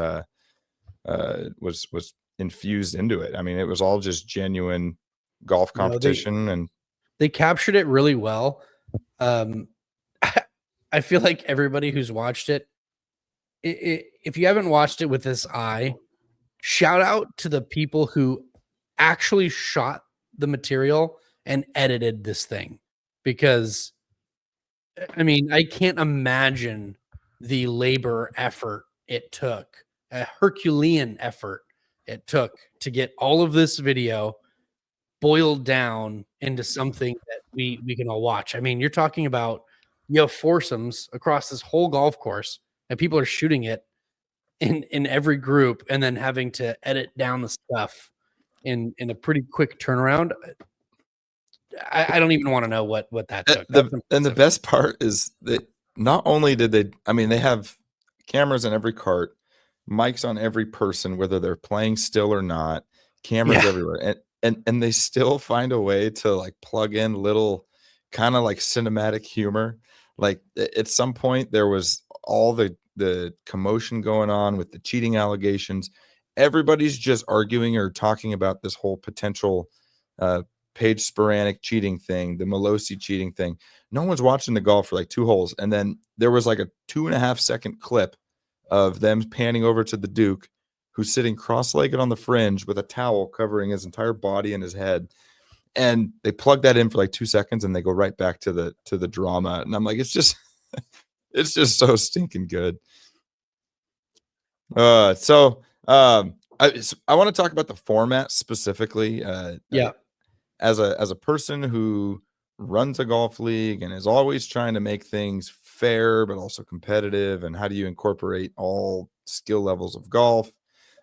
infused into it. I mean, it was all just genuine golf competition, and they captured it really well. I feel like everybody who's watched it, if you haven't watched it with this eye, shout out to the people who actually shot the material and edited this thing, because I mean, I can't imagine the labor effort it took, a Herculean effort it took to get all of this video boiled down into something that we can all watch. I mean, you're talking about, you have foursomes across this whole golf course, and people are shooting it in every group and then having to edit down the stuff. in a pretty quick turnaround. I don't even want to know what that took. And the best part is that not only did they, I mean, they have cameras in every cart, mics on every person, whether they're playing still or not, cameras everywhere, and they still find a way to like plug in little kind of like cinematic humor. Like at some point there was all the commotion going on with the cheating allegations. Everybody's just arguing or talking about this whole potential Paige Sporanic cheating thing, the Molosi cheating thing. No one's watching the golf for like 2 holes. And then there was like a 2.5-second clip of them panning over to the Duke, who's sitting cross-legged on the fringe with a towel covering his entire body and his head. And they plug that in for like 2 seconds and they go right back to the drama. And I'm like, it's just so stinking good. I want to talk about the format specifically. As a person who runs a golf league and is always trying to make things fair but also competitive, and how do you incorporate all skill levels of golf,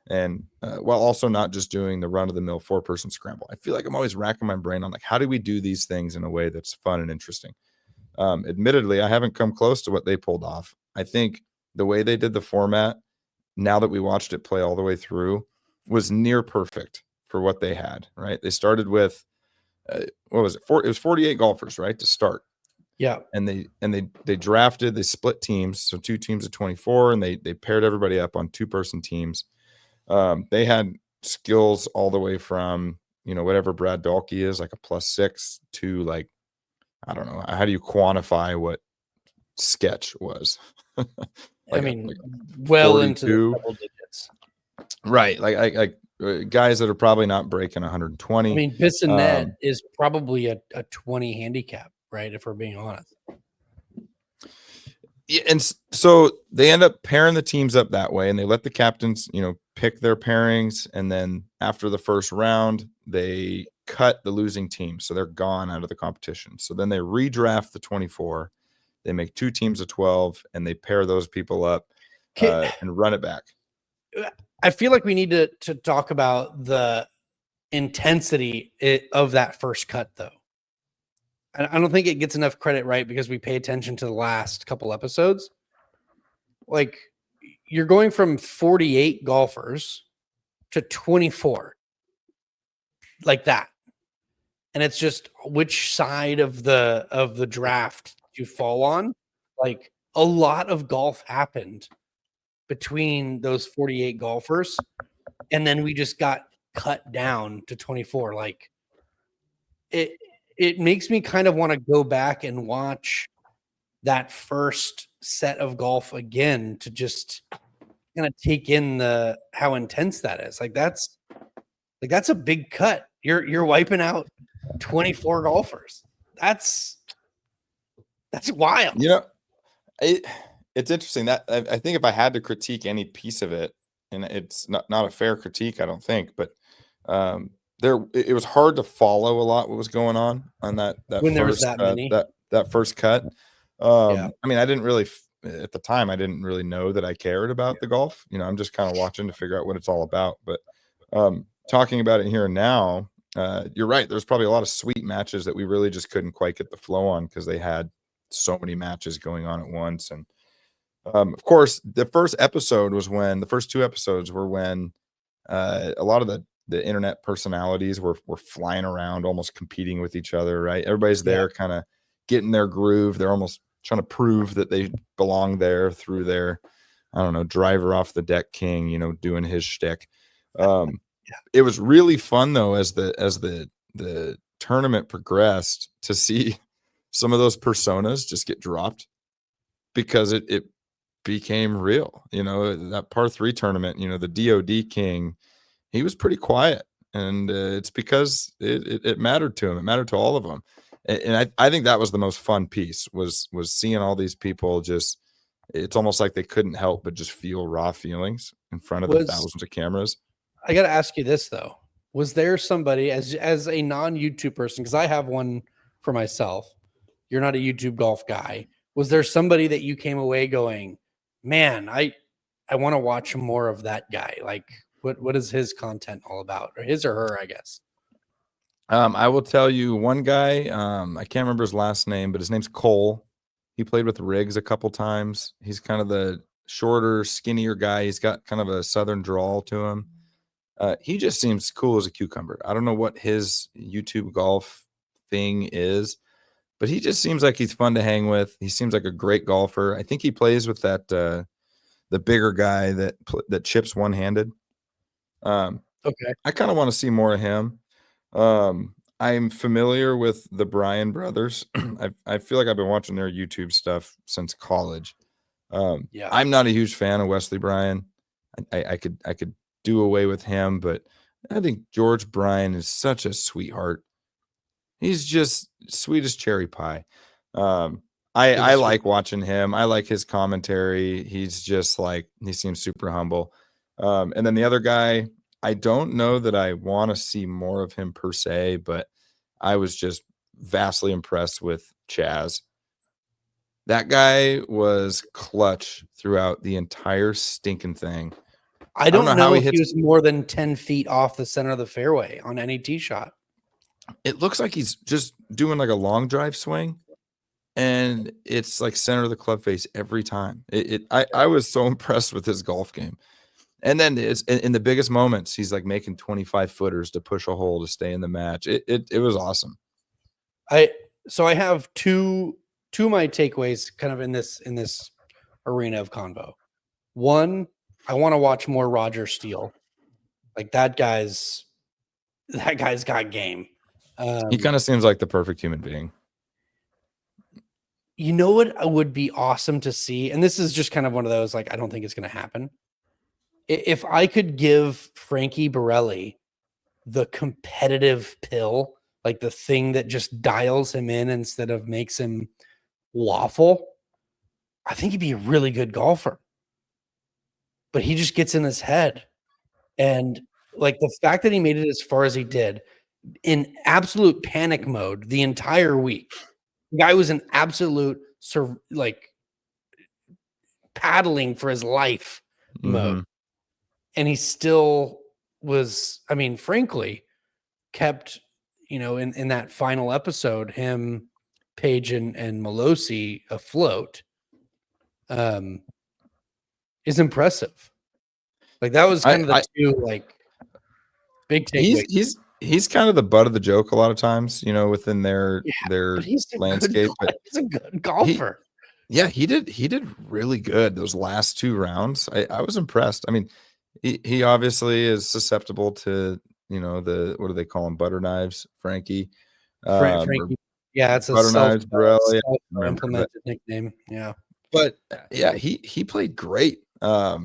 and while also not just doing the run-of-the-mill 4-person scramble. I feel like I'm always racking my brain on like, how do we do these things in a way that's fun and interesting? Admittedly, I haven't come close to what they pulled off. I think the way they did the format, now that we watched it play all the way through, was near perfect for what they had, right? They started with what was it? It was 48 golfers, right, to start. Yeah. And they drafted, they split teams, so 2 teams of 24, and they paired everybody up on 2-person teams. They had skills all the way from, whatever Brad Dahlke is, like a +6, to like, I don't know, how do you quantify what Sketch was? Like well 42. Into the double digits. Right. Like guys that are probably not breaking 120. I mean, Bissonnette is probably a 20 handicap, right? If we're being honest. Yeah, and so they end up pairing the teams up that way, and they let the captains, pick their pairings. And then after the first round, they cut the losing team. So they're gone out of the competition. So then they redraft the 24. They make 2 teams of 12, and they pair those people up and run it back. I feel like we need to talk about the intensity of that first cut, though. I don't think it gets enough credit, right? Because we pay attention to the last couple episodes. Like, you're going from 48 golfers to 24, like that, and it's just which side of the draft you fall on. Like, a lot of golf happened between those 48 golfers, and then we just got cut down to 24. Like, it makes me kind of want to go back and watch that first set of golf again to just kind of take in how intense that is. Like, that's a big cut. You're wiping out 24 golfers. That's wild. It's interesting that I think if I had to critique any piece of it, and it's not a fair critique, I don't think, but it was hard to follow a lot what was going on that when there was that many. that first cut. I mean, I didn't really at the time, I didn't really know that I cared about the golf. I'm just kind of watching to figure out what it's all about. But talking about it here and now, you're right. There's probably a lot of sweet matches that we really just couldn't quite get the flow on because they had so many matches going on at once. And of course, the first 2 episodes were when a lot of the internet personalities were flying around, almost competing with each other, right? Everybody's there kind of getting their groove. They're almost trying to prove that they belong there through their, I don't know, driver off the deck king, doing his shtick. It was really fun though, as the tournament progressed, to see some of those personas just get dropped because it became real. That par 3 tournament, the DOD king, he was pretty quiet, and it's because it mattered to him. It mattered to all of them. And I think that was the most fun piece was seeing all these people just, it's almost like they couldn't help but just feel raw feelings in front of the thousands of cameras. I got to ask you this though. Was there somebody as a non-YouTube person, because I have one for myself, you're not a YouTube golf guy. Was there somebody that you came away going, man, I want to watch more of that guy? Like, What is his content all about, or his or her, I guess? I will tell you one guy. I can't remember his last name, but his name's Cole. He played with Riggs a couple times. He's kind of the shorter, skinnier guy. He's got kind of a southern drawl to him. He just seems cool as a cucumber. I don't know what his YouTube golf thing is, but he just seems like he's fun to hang with. He seems like a great golfer. I think he plays with that the bigger guy that chips one-handed. Okay. I kind of want to see more of him. I'm familiar with the Bryan brothers. I feel like I've been watching their YouTube stuff since college. Yeah. I'm not a huge fan of Wesley Bryan. I could do away with him, but I think George Bryan is such a sweetheart. He's just sweet as cherry pie. I like watching him. I like his commentary. He's just like, he seems super humble. And then the other guy, I don't know that I want to see more of him per se, but I was just vastly impressed with Chaz. That guy was clutch throughout the entire stinking thing. I don't know if hits. he was more than 10 feet off the center of the fairway on any tee shot. It looks like he's just doing like a long drive swing, and it's like center of the club face every time. I was so impressed with his golf game. And then it's in the biggest moments, he's like making 25 footers to push a hole to stay in the match. It was awesome. So I have two of my takeaways kind of in this arena of convo. One, I want to watch more Roger Steele. Like that guy's got game. He kind of seems like the perfect human being. You know what would be awesome to see? And this is just kind of one of those, like, I don't think it's going to happen. If I could give Frankie Borelli the competitive pill, like the thing that just dials him in instead of makes him waffle, I think he'd be a really good golfer. But he just gets in his head. And like the fact that he made it as far as he did in absolute panic mode the entire week. The guy was in absolute like paddling for his life mode. And he still was, I mean, frankly, kept, in that final episode, him, Page, and Melosi afloat is impressive. Like that was kind of the two like big takeaways. He's kind of the butt of the joke a lot of times, within their landscape. But he's a good golfer. He did really good those last two rounds. I was impressed. I mean, he obviously is susceptible to the, what do they call them, butter knives, Frankie. Frankie. Yeah, it's a butter knives, Borelli. Implemented nickname. Yeah, but yeah, he played great. No,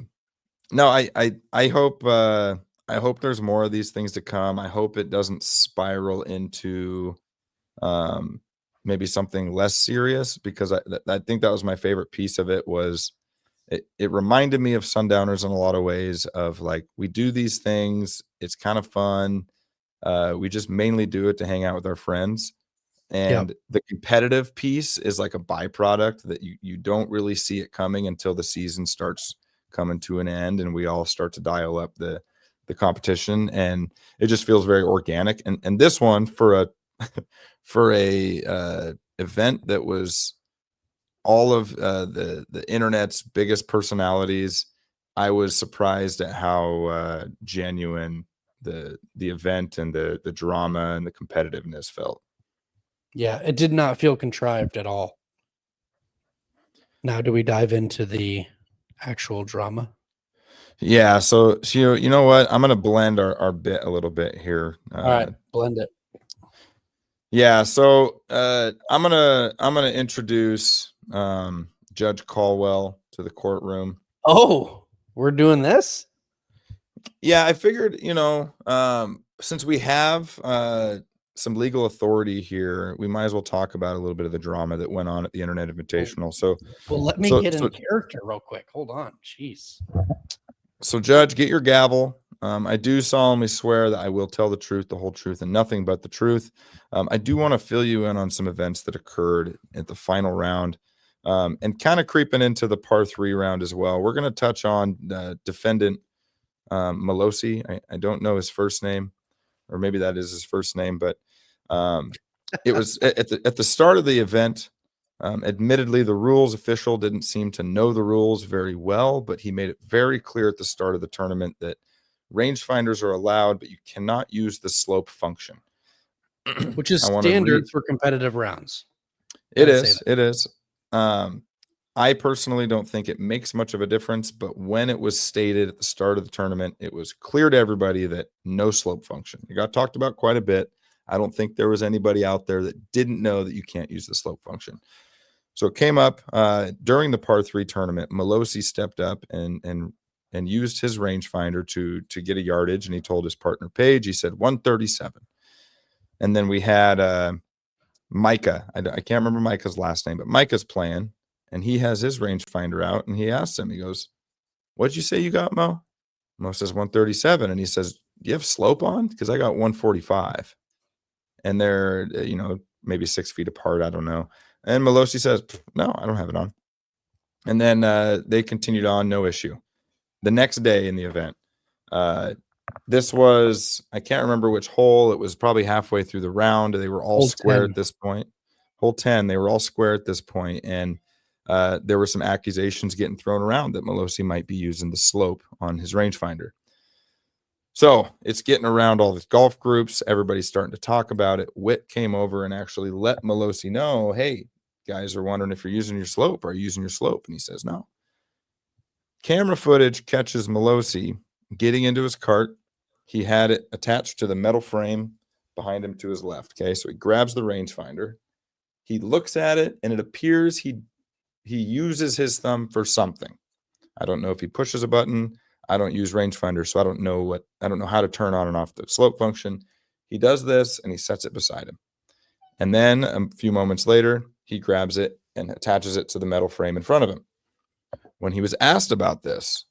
I hope there's more of these things to come. I hope it doesn't spiral into maybe something less serious, because I think that was my favorite piece of it. Was it reminded me of Sundowners in a lot of ways, of like, we do these things, it's kind of fun. We just mainly do it to hang out with our friends. And the competitive piece is like a byproduct that you don't really see it coming until the season starts coming to an end and we all start to dial up the competition, and it just feels very organic. And this one, for a event that was all of the internet's biggest personalities, I was surprised at how genuine the event and the drama and the competitiveness felt. Yeah, it did not feel contrived at all. Now, do we dive into the actual drama? Yeah, so you know what? I'm gonna blend our bit a little bit here. All right, blend it. Yeah, so I'm gonna introduce Judge Colwell to the courtroom. Oh, we're doing this? Yeah, I figured, since we have some legal authority here, we might as well talk about a little bit of the drama that went on at the Internet Invitational. So, well, let me get in character real quick. Hold on. Jeez. So, Judge, get your gavel. I do solemnly swear that I will tell the truth, the whole truth, and nothing but the truth. I do want to fill you in on some events that occurred at the final round, and kind of creeping into the par 3 round as well. We're going to touch on defendant Melosi. I don't know his first name, or maybe that is his first name, but it was at the start of the event. Admittedly, the rules official didn't seem to know the rules very well, but he made it very clear at the start of the tournament that rangefinders are allowed, but you cannot use the slope function. Which is I wanna standard read- for competitive rounds. It Gotta say is. It is. I personally don't think it makes much of a difference, but when it was stated at the start of the tournament, it was clear to everybody that no slope function. It got talked about quite a bit. I don't think there was anybody out there that didn't know that you can't use the slope function. So it came up during the par 3 tournament. Melosi stepped up and used his rangefinder to get a yardage, and he told his partner Paige, he said 137. And then we had Micah. I can't remember Micah's last name, but Micah's playing, and he has his rangefinder out, and he asks him, he goes, "What'd you say you got, Mo?" Mo says 137, and he says, "Do you have slope on? Because I got 145." And they're, maybe 6 feet apart. I don't know. And Melosi says, "No, I don't have it on." And then they continued on, no issue. The next day in the event, this was, I can't remember which hole. It was probably halfway through the round. They were all Hole square 10. at this point. Hole 10, they were all square at this point. And there were some accusations getting thrown around that Melosi might be using the slope on his rangefinder. So it's getting around all the golf groups. Everybody's starting to talk about it. Witt came over and actually let Melosi know, "Hey, guys are wondering if you're using your slope. Are you using your slope?" And he says, "No." Camera footage catches Melosi getting into his cart. He had it attached to the metal frame behind him to his left. Okay, so he grabs the rangefinder. He looks at it, and it appears he uses his thumb for something. I don't know if he pushes a button. I don't use rangefinder, so I don't know how to turn on and off the slope function. He does this, and he sets it beside him. And then a few moments later, he grabs it and attaches it to the metal frame in front of him. When he was asked about this,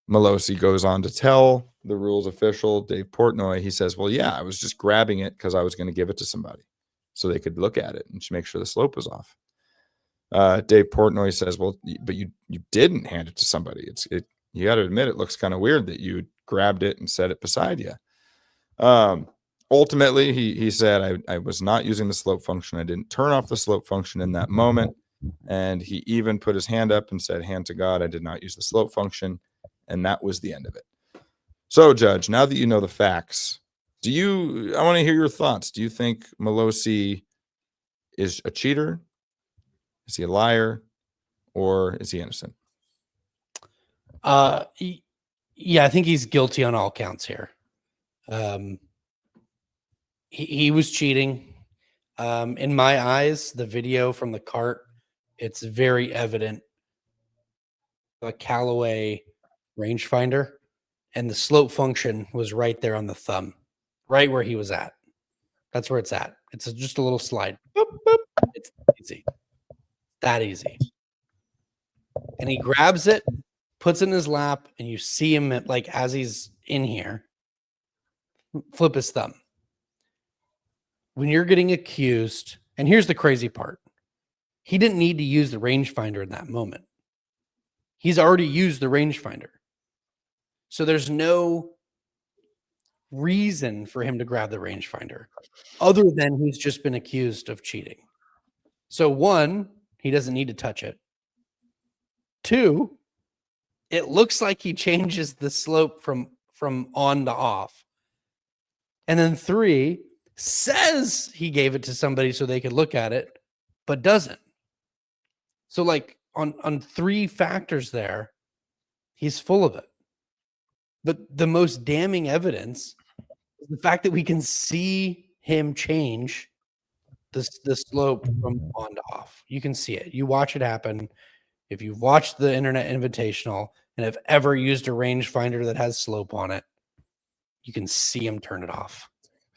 Melosi goes on to tell the rules official, Dave Portnoy, he says, "Well, yeah, I was just grabbing it because I was going to give it to somebody so they could look at it and make sure the slope was off." Dave Portnoy says, "Well, but you didn't hand it to somebody. You got to admit it looks kind of weird that you grabbed it and set it beside you." Ultimately, he said, I was not using the slope function. I didn't turn off the slope function in that moment. And he even put his hand up and said, "Hand to God, I did not use the slope function." And that was the end of it. So, Judge, now that you know the facts, I want to hear your thoughts. Do you think Melosi is a cheater? Is he a liar? Or is he innocent? Yeah, I think he's guilty on all counts here. He was cheating. In my eyes, the video from the cart, it's very evident. A Callaway rangefinder, and the slope function was right there on the thumb, right where he was at. That's where it's at. It's just a little slide. Boop, boop. It's easy. That easy. And he grabs it, puts it in his lap, and you see him as he's in here, flip his thumb. When you're getting accused, and here's the crazy part, he didn't need to use the rangefinder in that moment. He's already used the rangefinder. So there's no reason for him to grab the rangefinder other than he's just been accused of cheating. So 1, he doesn't need to touch it. 2, it looks like he changes the slope from on to off. And then 3, says he gave it to somebody so they could look at it, but doesn't. So on 3 factors there, he's full of it. But the most damning evidence is the fact that we can see him change the slope from on to off. You can see it. You watch it happen. If you've watched the Internet Invitational and have ever used a rangefinder that has slope on it, you can see him turn it off.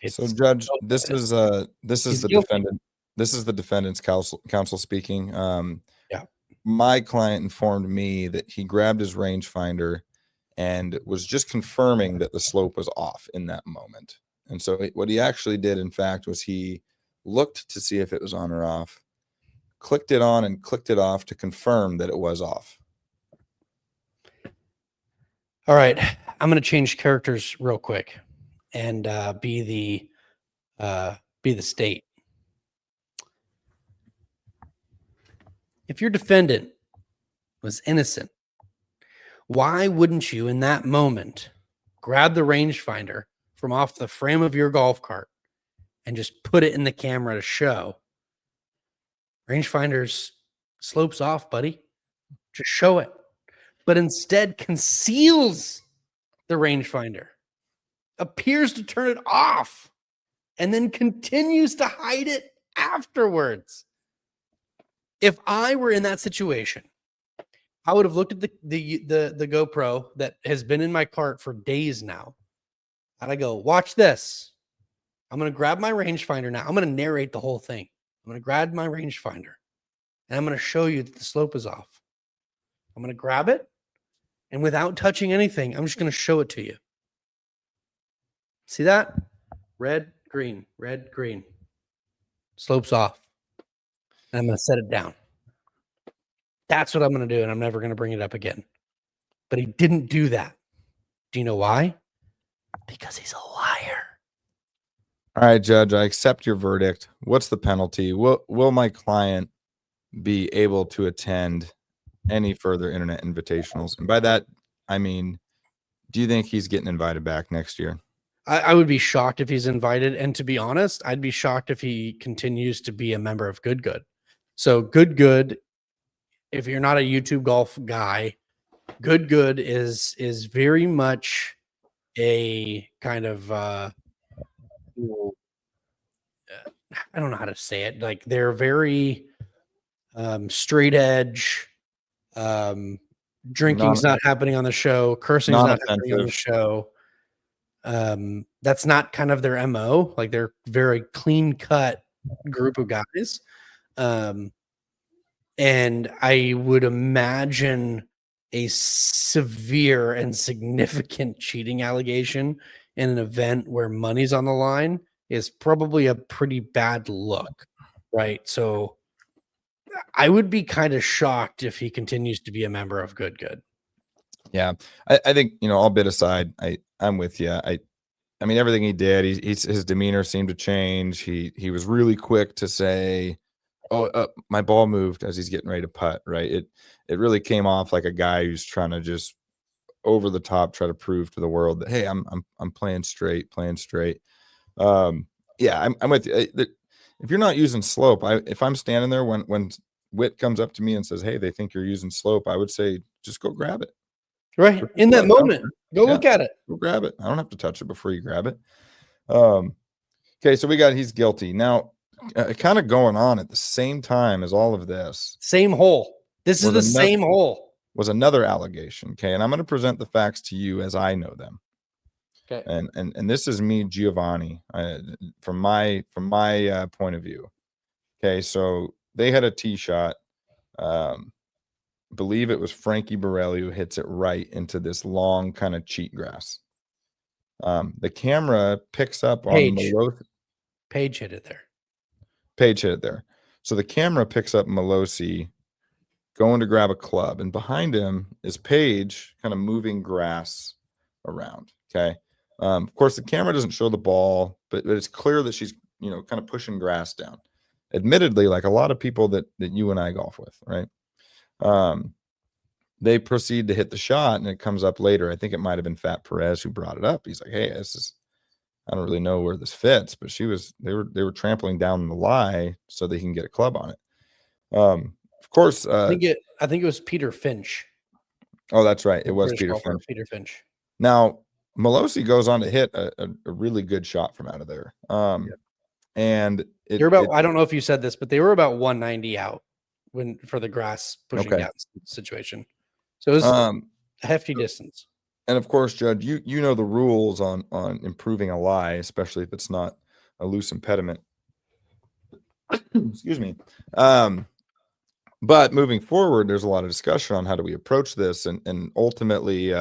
So, Judge, this is the guilty. defendant. This is the defendant's counsel speaking. Yeah. My client informed me that he grabbed his rangefinder and was just confirming that the slope was off in that moment. And so what he actually did, in fact, was he looked to see if it was on or off, clicked it on and clicked it off to confirm that it was off. All right. I'm going to change characters real quick and be the state. If your defendant was innocent, why wouldn't you in that moment grab the rangefinder from off the frame of your golf cart and just put it in the camera to show? Rangefinder's slopes off, buddy. Just show it. But instead conceals the rangefinder, appears to turn it off, and then continues to hide it afterwards. If I were in that situation, I would have looked at the GoPro that has been in my cart for days now. And I go, watch this. I'm going to grab my rangefinder now. I'm going to narrate the whole thing. I'm going to grab my rangefinder and I'm going to show you that the slope is off. I'm going to grab it, and without touching anything, I'm just going to show it to you. See that? Red, green, red, green. Slope's off. And I'm going to set it down. That's what I'm going to do, and I'm never going to bring it up again. But he didn't do that. Do you know why? Because he's a liar. All right, Judge, I accept your verdict. What's the penalty? Will my client be able to attend any further internet invitationals? And by that, I mean, do you think he's getting invited back next year? I would be shocked if he's invited. And to be honest, I'd be shocked if he continues to be a member of Good Good. So Good, if you're not a YouTube golf guy, Good is very much a kind of I don't know how to say it. Like, they're very straight edge. Drinking's not happening on the show. Cursing's not happening on the show. That's not kind of their MO. Like, they're very clean cut group of guys. And I would imagine a severe and significant cheating allegation in an event where money's on the line is probably a pretty bad look, right? So I would be kind of shocked if he continues to be a member of Good. Yeah, I think, all bit aside, I'm with you. I mean, everything he did, his demeanor seemed to change. He was really quick to say, "Oh, my ball moved" as he's getting ready to putt. Right? It really came off like a guy who's trying to just over the top try to prove to the world that, hey, I'm playing straight. Yeah, I'm with you. If you're not using slope, if I'm standing there when Whit comes up to me and says, "Hey, they think you're using slope," I would say, just go grab it. Right. In that moment, go look at it. Go grab it. I don't have to touch it before you grab it. Okay, so we got he's guilty. Now, kind of going on at the same time as all of this. Same hole. This is the same hole. Was another allegation. Okay, and I'm going to present the facts to you as I know them. Okay. And this is me, Giovanni, from my point of view. Okay, so they had a tee shot. Believe it was Frankie Borelli who hits it right into this long kind of cheat grass. The camera picks up on Page hit it there. Page hit it there. So the camera picks up Melosi going to grab a club, and behind him is Page kind of moving grass around. Okay. Of course, the camera doesn't show the ball, but it's clear that she's, kind of pushing grass down. Admittedly, like a lot of people that you and I golf with, right? They proceed to hit the shot, and it comes up later. I think it might have been Fat Perez who brought it up. He's like, "Hey, I don't really know where this fits," but they were trampling down the lie so they can get a club on it. Of course, I think it was Peter Finch. Oh, that's right. It was British Peter golfer, Finch. Peter Finch. Now, Melosi goes on to hit a really good shot from out of there. And You're about, I don't know if you said this, but they were about 190 out for the grass pushing down situation. So it was a hefty distance. And of course, Judge, you know the rules on improving a lie, especially if it's not a loose impediment. Excuse me. But moving forward, there's a lot of discussion on how do we approach this, and ultimately,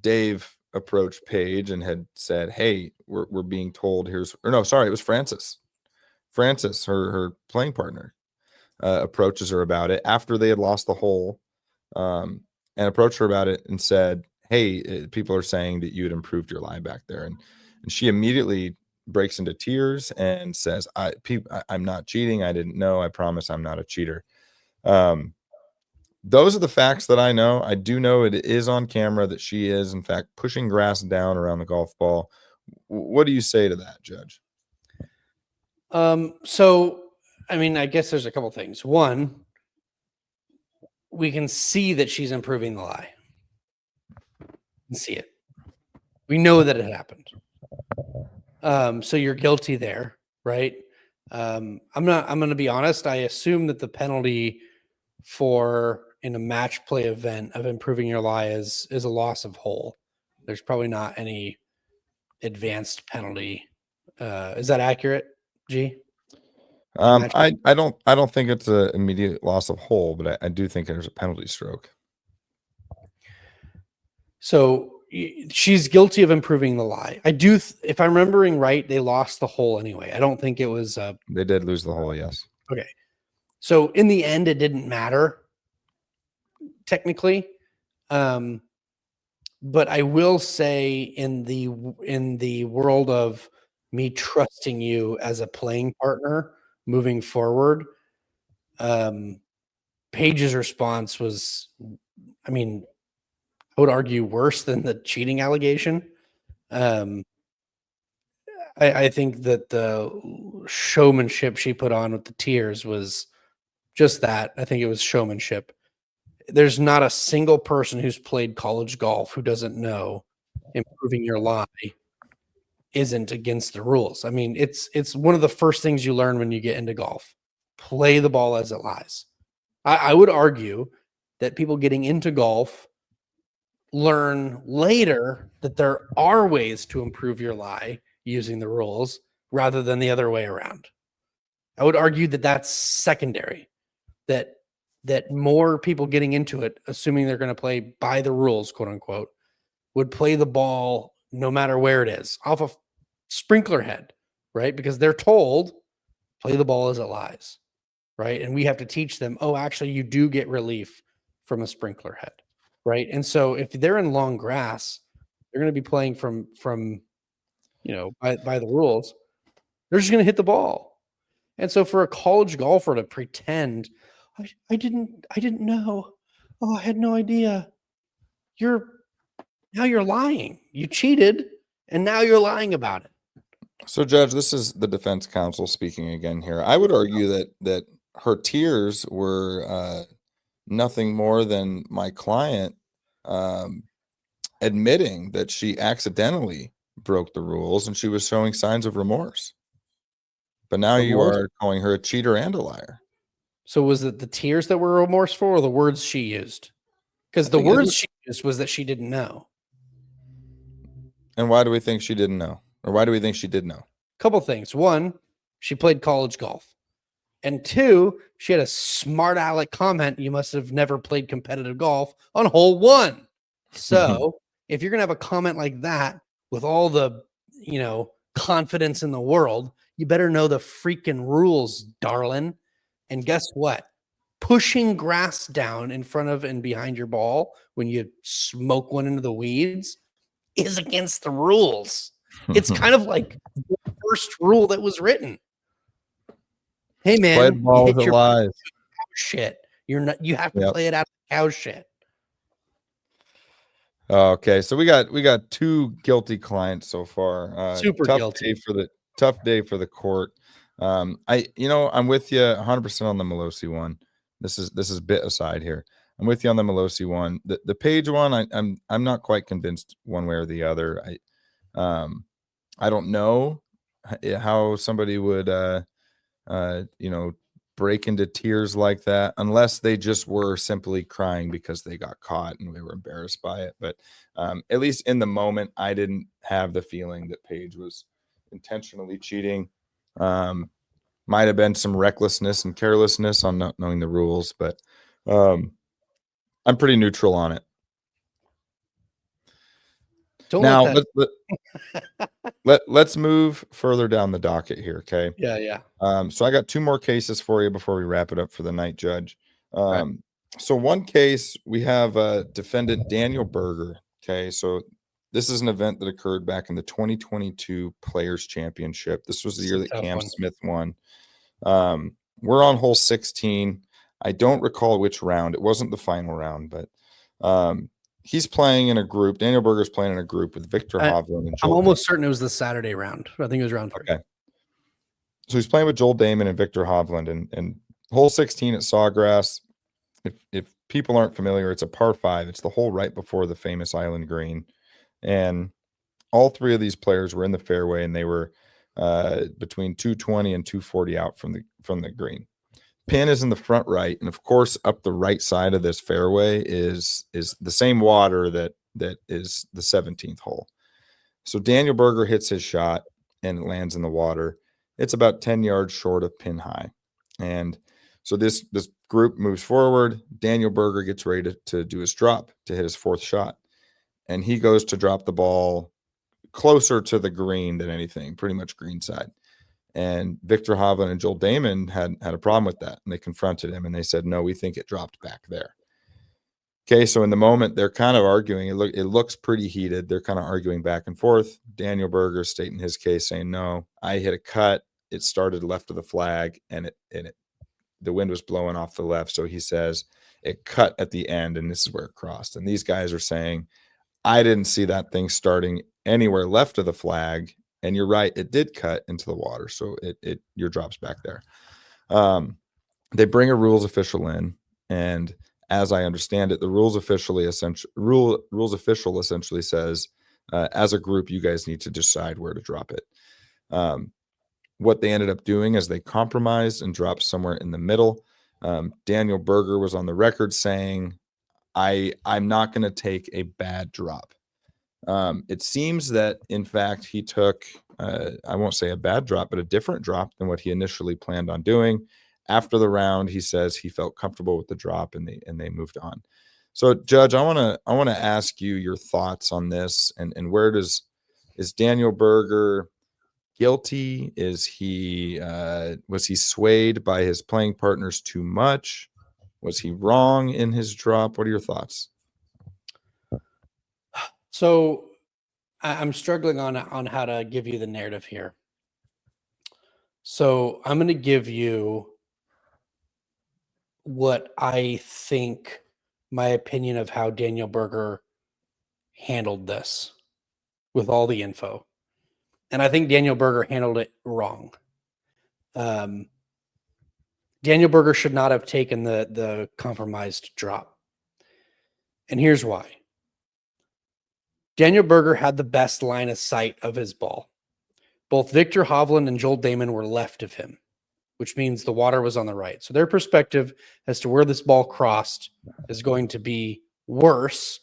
Dave approached Paige and had said, "Hey, we're being told it was Francis. Francis, her playing partner, approaches her about it after they had lost the hole, and approached her about it and said, hey, people are saying that you had improved your lie back there. And she immediately breaks into tears and says, I'm not cheating. I didn't know. I promise I'm not a cheater. Those are the facts that I know. I do know it is on camera that she is, in fact, pushing grass down around the golf ball. What do you say to that, Judge? So, I mean, I guess there's a couple things. One, we can see that she's improving the lie. We can see it. We know that it happened. So you're guilty there, right? I'm going to be honest. I assume that the penalty for in a match play event of improving your lie is a loss of hole. There's probably not any advanced penalty. Is that accurate, G? I don't think it's an immediate loss of hole, but I do think there's a penalty stroke. So she's guilty of improving the lie. I do, if I'm remembering right, they lost the hole anyway. I don't think it was. They did lose the hole, yes. Okay. So in the end, it didn't matter technically. But I will say in the world of me trusting you as a playing partner moving forward, Paige's response was, I mean, I would argue worse than the cheating allegation. I think that the showmanship she put on with the tears was just that. I think it was showmanship. There's not a single person who's played college golf who doesn't know improving your lie isn't against the rules. I mean, it's one of the first things you learn when you get into golf. Play the ball as it lies. I would argue that people getting into golf learn later that there are ways to improve your lie using the rules rather than the other way around. I would argue that that's secondary, that more people getting into it, assuming they're going to play by the rules, quote unquote, would play the ball no matter where it is, off a sprinkler head, right? Because they're told, play the ball as it lies, right? And we have to teach them, oh, actually, you do get relief from a sprinkler head, right? And so if they're in long grass, they're going to be playing from by the rules. They're just going to hit the ball. And so for a college golfer to pretend, I didn't know. Oh, I had no idea. Now you're lying. You cheated, and now you're lying about it. So, Judge, this is the defense counsel speaking again here. I would argue that her tears were nothing more than my client admitting that she accidentally broke the rules and she was showing signs of remorse. But now you are calling her a cheater and a liar. So was it the tears that were remorseful or the words she used? Because the words she used was that she didn't know. And why do we think she didn't know? Or why do we think she did know? Couple things. One, she played college golf. And two, she had a smart aleck comment, you must have never played competitive golf on hole 1. So if you're going to have a comment like that with all the, confidence in the world, you better know the freaking rules, darling. And guess what? Pushing grass down in front of and behind your ball when you smoke one into the weeds is against the rules. It's kind of like the first rule that was written. Hey man, play the ball with lies. Cow shit. You have to play it out of cow shit. Okay, so we got 2 guilty clients so far. Super guilty. Tough day for the court. I'm with you 100% on the Melosi one. This is bit aside here. I'm with you on the Melosi one. The Page one, I'm not quite convinced one way or the other. I don't know how somebody would break into tears like that unless they just were simply crying because they got caught and they were embarrassed by it. But at least in the moment, I didn't have the feeling that Paige was intentionally cheating. Might have been some recklessness and carelessness on not knowing the rules, but I'm pretty neutral on it. Let's move further down the docket here, okay? Yeah. So I got 2 more cases for you before we wrap it up for the night, Judge. Right. So one case, we have defendant Daniel Berger, Okay, so this is an event that occurred back in the 2022 Players Championship. This was the It's year a that tough Cam one. Smith won. We're on hole 16. I don't recall which round. It wasn't the final round, but he's playing in a group. Daniel Berger's playing in a group with Victor Hovland and I'm Joel almost certain it was the Saturday round. I think it was round 3. Okay. So he's playing with Joel Damon and Victor Hovland, and hole 16 at Sawgrass. If people aren't familiar, it's a par 5. It's the hole right before the famous Island Green, and all three of these players were in the fairway, and they were between 220 and 240 out from the green. Pin is in the front right, and of course, up the right side of this fairway is the same water that is the 17th hole. So Daniel Berger hits his shot and it lands in the water. It's about 10 yards short of pin high. And so this group moves forward. Daniel Berger gets ready to do his drop to hit his 4th shot. And he goes to drop the ball closer to the green than anything, pretty much green side. And Victor Hovland and Joel Damon had a problem with that. And they confronted him and they said, no, we think it dropped back there. Okay, so in the moment, they're kind of arguing. It looks pretty heated. They're kind of arguing back and forth. Daniel Berger stating his case, saying, no, I hit a cut. It started left of the flag, and the wind was blowing off the left. So he says it cut at the end, and this is where it crossed. And these guys are saying, I didn't see that thing starting anywhere left of the flag. And you're right, it did cut into the water. So your drop's back there. They bring a rules official in, and as I understand it, the rules official essentially says, as a group, you guys need to decide where to drop it. What they ended up doing is they compromised and dropped somewhere in the middle. Daniel Berger was on the record saying, I'm not going to take a bad drop. It seems that, in fact, he took, I won't say a bad drop, but a different drop than what he initially planned on doing. After the round, he says he felt comfortable with the drop, and they moved on. So, Judge, I want to ask you your thoughts on this, and is Daniel Berger guilty? Was he swayed by his playing partners too much? Was he wrong in his drop? What are your thoughts? So I'm struggling on how to give you the narrative here. So I'm going to give you what I think, my opinion of how Daniel Berger handled this with all the info. And I think Daniel Berger handled it wrong. Daniel Berger should not have taken the compromised drop. And here's why. Daniel Berger had the best line of sight of his ball. Both Victor Hovland and Joel Damon were left of him, which means the water was on the right. So their perspective as to where this ball crossed is going to be worse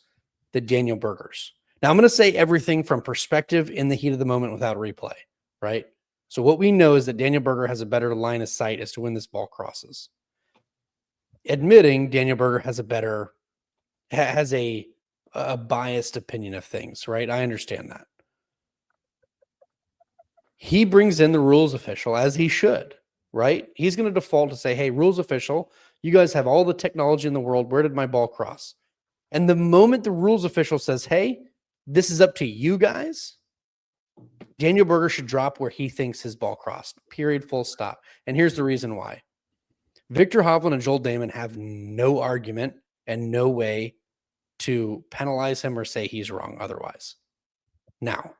than Daniel Berger's. Now, I'm going to say everything from perspective in the heat of the moment without replay, right? So what we know is that Daniel Berger has a better line of sight as to when this ball crosses. Admitting Daniel Berger has a biased opinion of things, right? I understand that. He brings in the rules official, as he should, right? He's going to default to say, hey, rules official, you guys have all the technology in the world. Where did my ball cross? And the moment the rules official says, hey, this is up to you guys, Daniel Berger should drop where he thinks his ball crossed, period, full stop. And here's the reason why. Victor Hovland and Joel Damon have no argument and no way to penalize him or say he's wrong otherwise. Now,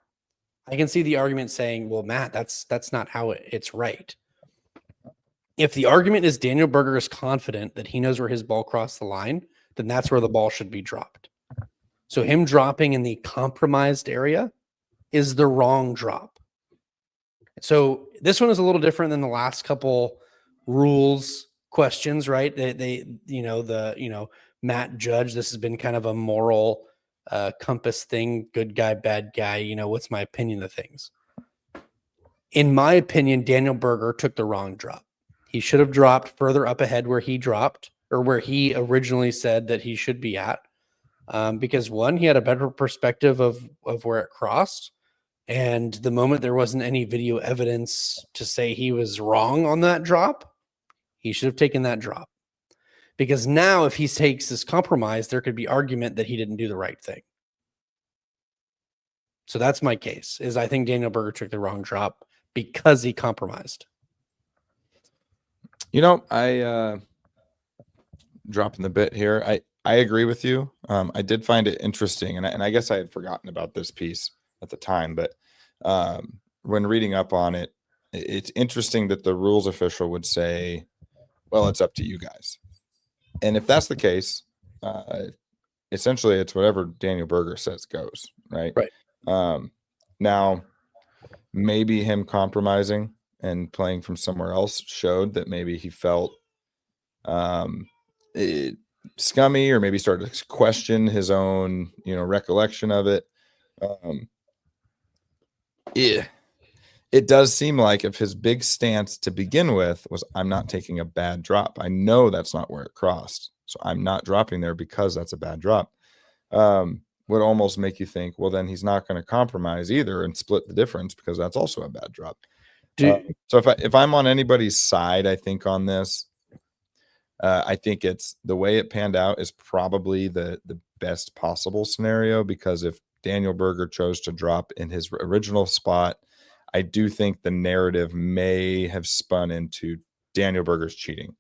I can see the argument saying, well, Matt, that's not how it's right. If the argument is Daniel Berger is confident that he knows where his ball crossed the line, then that's where the ball should be dropped. So him dropping in the compromised area is the wrong drop. So this one is a little different than the last couple rules questions, right? Matt Judge, this has been kind of a moral compass thing, good guy, bad guy, what's my opinion of things? In my opinion, Daniel Berger took the wrong drop. He should have dropped further up ahead where he dropped, or where he originally said that he should be at. Because one, he had a better perspective of where it crossed. And the moment there wasn't any video evidence to say he was wrong on that drop, he should have taken that drop. Because now if he takes this compromise, there could be argument that he didn't do the right thing. So that's my case. Is I think Daniel Berger took the wrong drop because he compromised. I dropping the bit here. I agree with you. I did find it interesting, and I guess I had forgotten about this piece at the time, but when reading up on it, it's interesting that the rules official would say, "Well, it's up to you guys." And if that's the case, essentially it's whatever Daniel Berger says goes, right? Right. Now, maybe him compromising and playing from somewhere else showed that maybe he felt scummy, or maybe started to question his own, recollection of it. It does seem like if his big stance to begin with was, I'm not taking a bad drop, I know that's not where it crossed, so I'm not dropping there because that's a bad drop, would almost make you think, well, then he's not going to compromise either and split the difference because that's also a bad drop. So if I'm on anybody's side, I think on this, I think it's the way it panned out is probably the best possible scenario, because if Daniel Berger chose to drop in his original spot, I do think the narrative may have spun into Daniel Berger's cheating.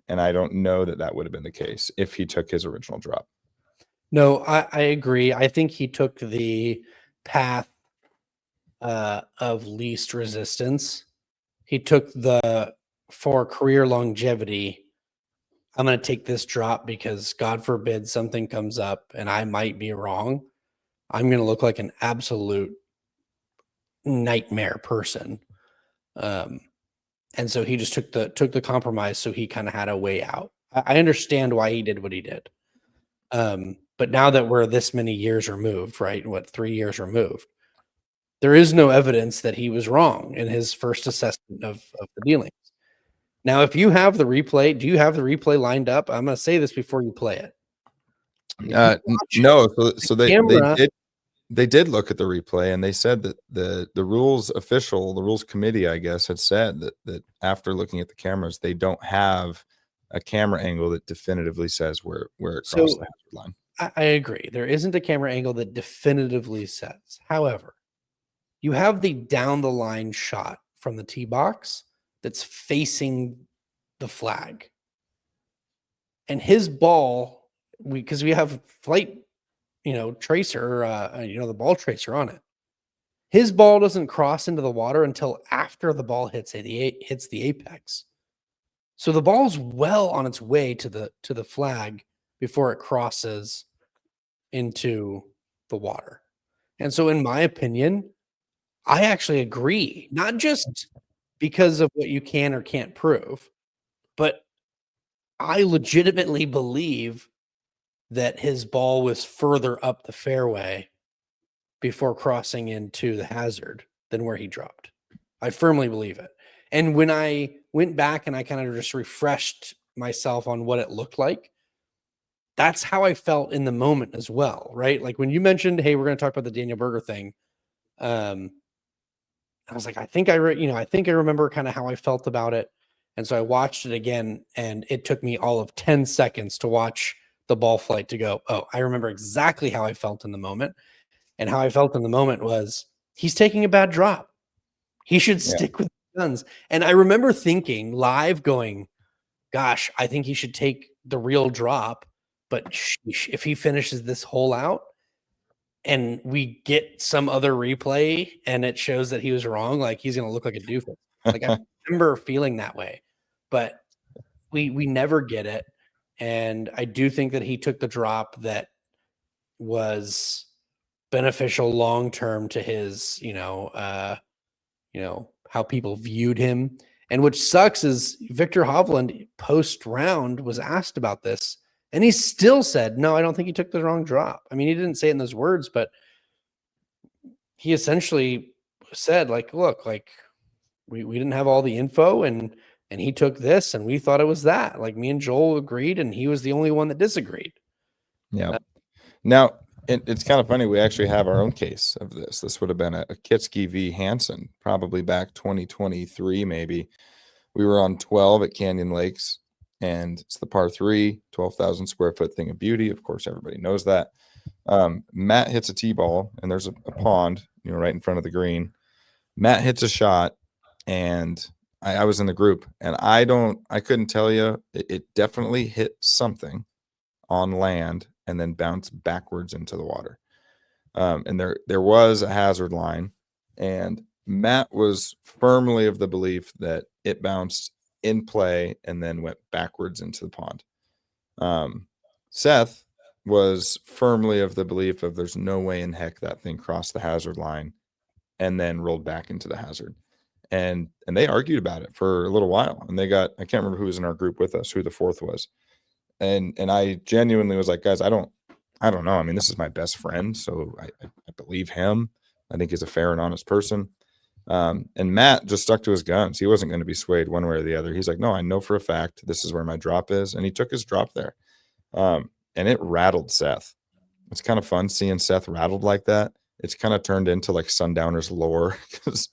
And I don't know that that would have been the case if he took his original drop. No, I agree. I think he took the path of least resistance. He took for career longevity, I'm going to take this drop because God forbid something comes up and I might be wrong. I'm going to look like an absolute nightmare person. And so he just took the compromise. So he kind of had a way out. I understand why he did what he did. But now that we're this many years removed, right? 3 years removed, there is no evidence that he was wrong in his first assessment of the dealings. Now, if you have the replay, do you have the replay lined up? I'm going to say this before you play it. No. So they did look at the replay, and they said that the rules official, the rules committee, I guess, had said that after looking at the cameras, they don't have a camera angle that definitively says where it crossed the hazard line. I agree. There isn't a camera angle that definitively says. However, you have the down the line shot from the tee box that's facing the flag. And his ball, because we have flight, tracer, the ball tracer on it. His ball doesn't cross into the water until after the ball hits the apex. So the ball's well on its way to the flag before it crosses into the water. And so in my opinion, I actually agree, not just because of what you can or can't prove, but I legitimately believe that his ball was further up the fairway before crossing into the hazard than where he dropped. I firmly believe it. And when I went back and I kind of just refreshed myself on what it looked like, that's how I felt in the moment as well, right? Like when you mentioned, hey, we're going to talk about the Daniel Berger thing. I was like, I think I remember kind of how I felt about it. And so I watched it again, and it took me all of 10 seconds to watch the ball flight to go, oh, I remember exactly how I felt in the moment. And how I felt in the moment was, he's taking a bad drop. He should stick with the guns. And I remember thinking live, going, gosh, I think he should take the real drop. But sheesh, if he finishes this hole out and we get some other replay and it shows that he was wrong, like he's going to look like a doofus. Like I remember feeling that way, but we never get it. And I do think that he took the drop that was beneficial long-term to his, how people viewed him. And which sucks is Victor Hovland post round was asked about this, and he still said, no, I don't think he took the wrong drop. I mean, he didn't say it in those words, but he essentially said, like, look, like we didn't have all the info, and he took this and we thought it was that. Like me and Joel agreed, and he was the only one that disagreed. Yeah. Now, it's kind of funny. We actually have our own case of this. This would have been a Kitsky v. Hansen, probably back 2023, maybe. We were on 12 at Canyon Lakes, and it's the par 3, 12,000 square foot thing of beauty. Of course, everybody knows that. Matt hits a tee ball, and there's a pond, right in front of the green. Matt hits a shot, and I was in the group, and I couldn't tell you. It definitely hit something on land and then bounced backwards into the water. And there was a hazard line, and Matt was firmly of the belief that it bounced in play and then went backwards into the pond. Seth was firmly of the belief of there's no way in heck that thing crossed the hazard line and then rolled back into the hazard. And they argued about it for a little while, and I can't remember who was in our group with us, who the fourth was. And I genuinely was like, guys, I don't know. I mean, this is my best friend, so I believe him. I think he's a fair and honest person. And Matt just stuck to his guns. He wasn't going to be swayed one way or the other. He's like, no, I know for a fact this is where my drop is. And he took his drop there. And it rattled Seth. It's kind of fun seeing Seth rattled like that. It's kind of turned into like Sundowner's lore because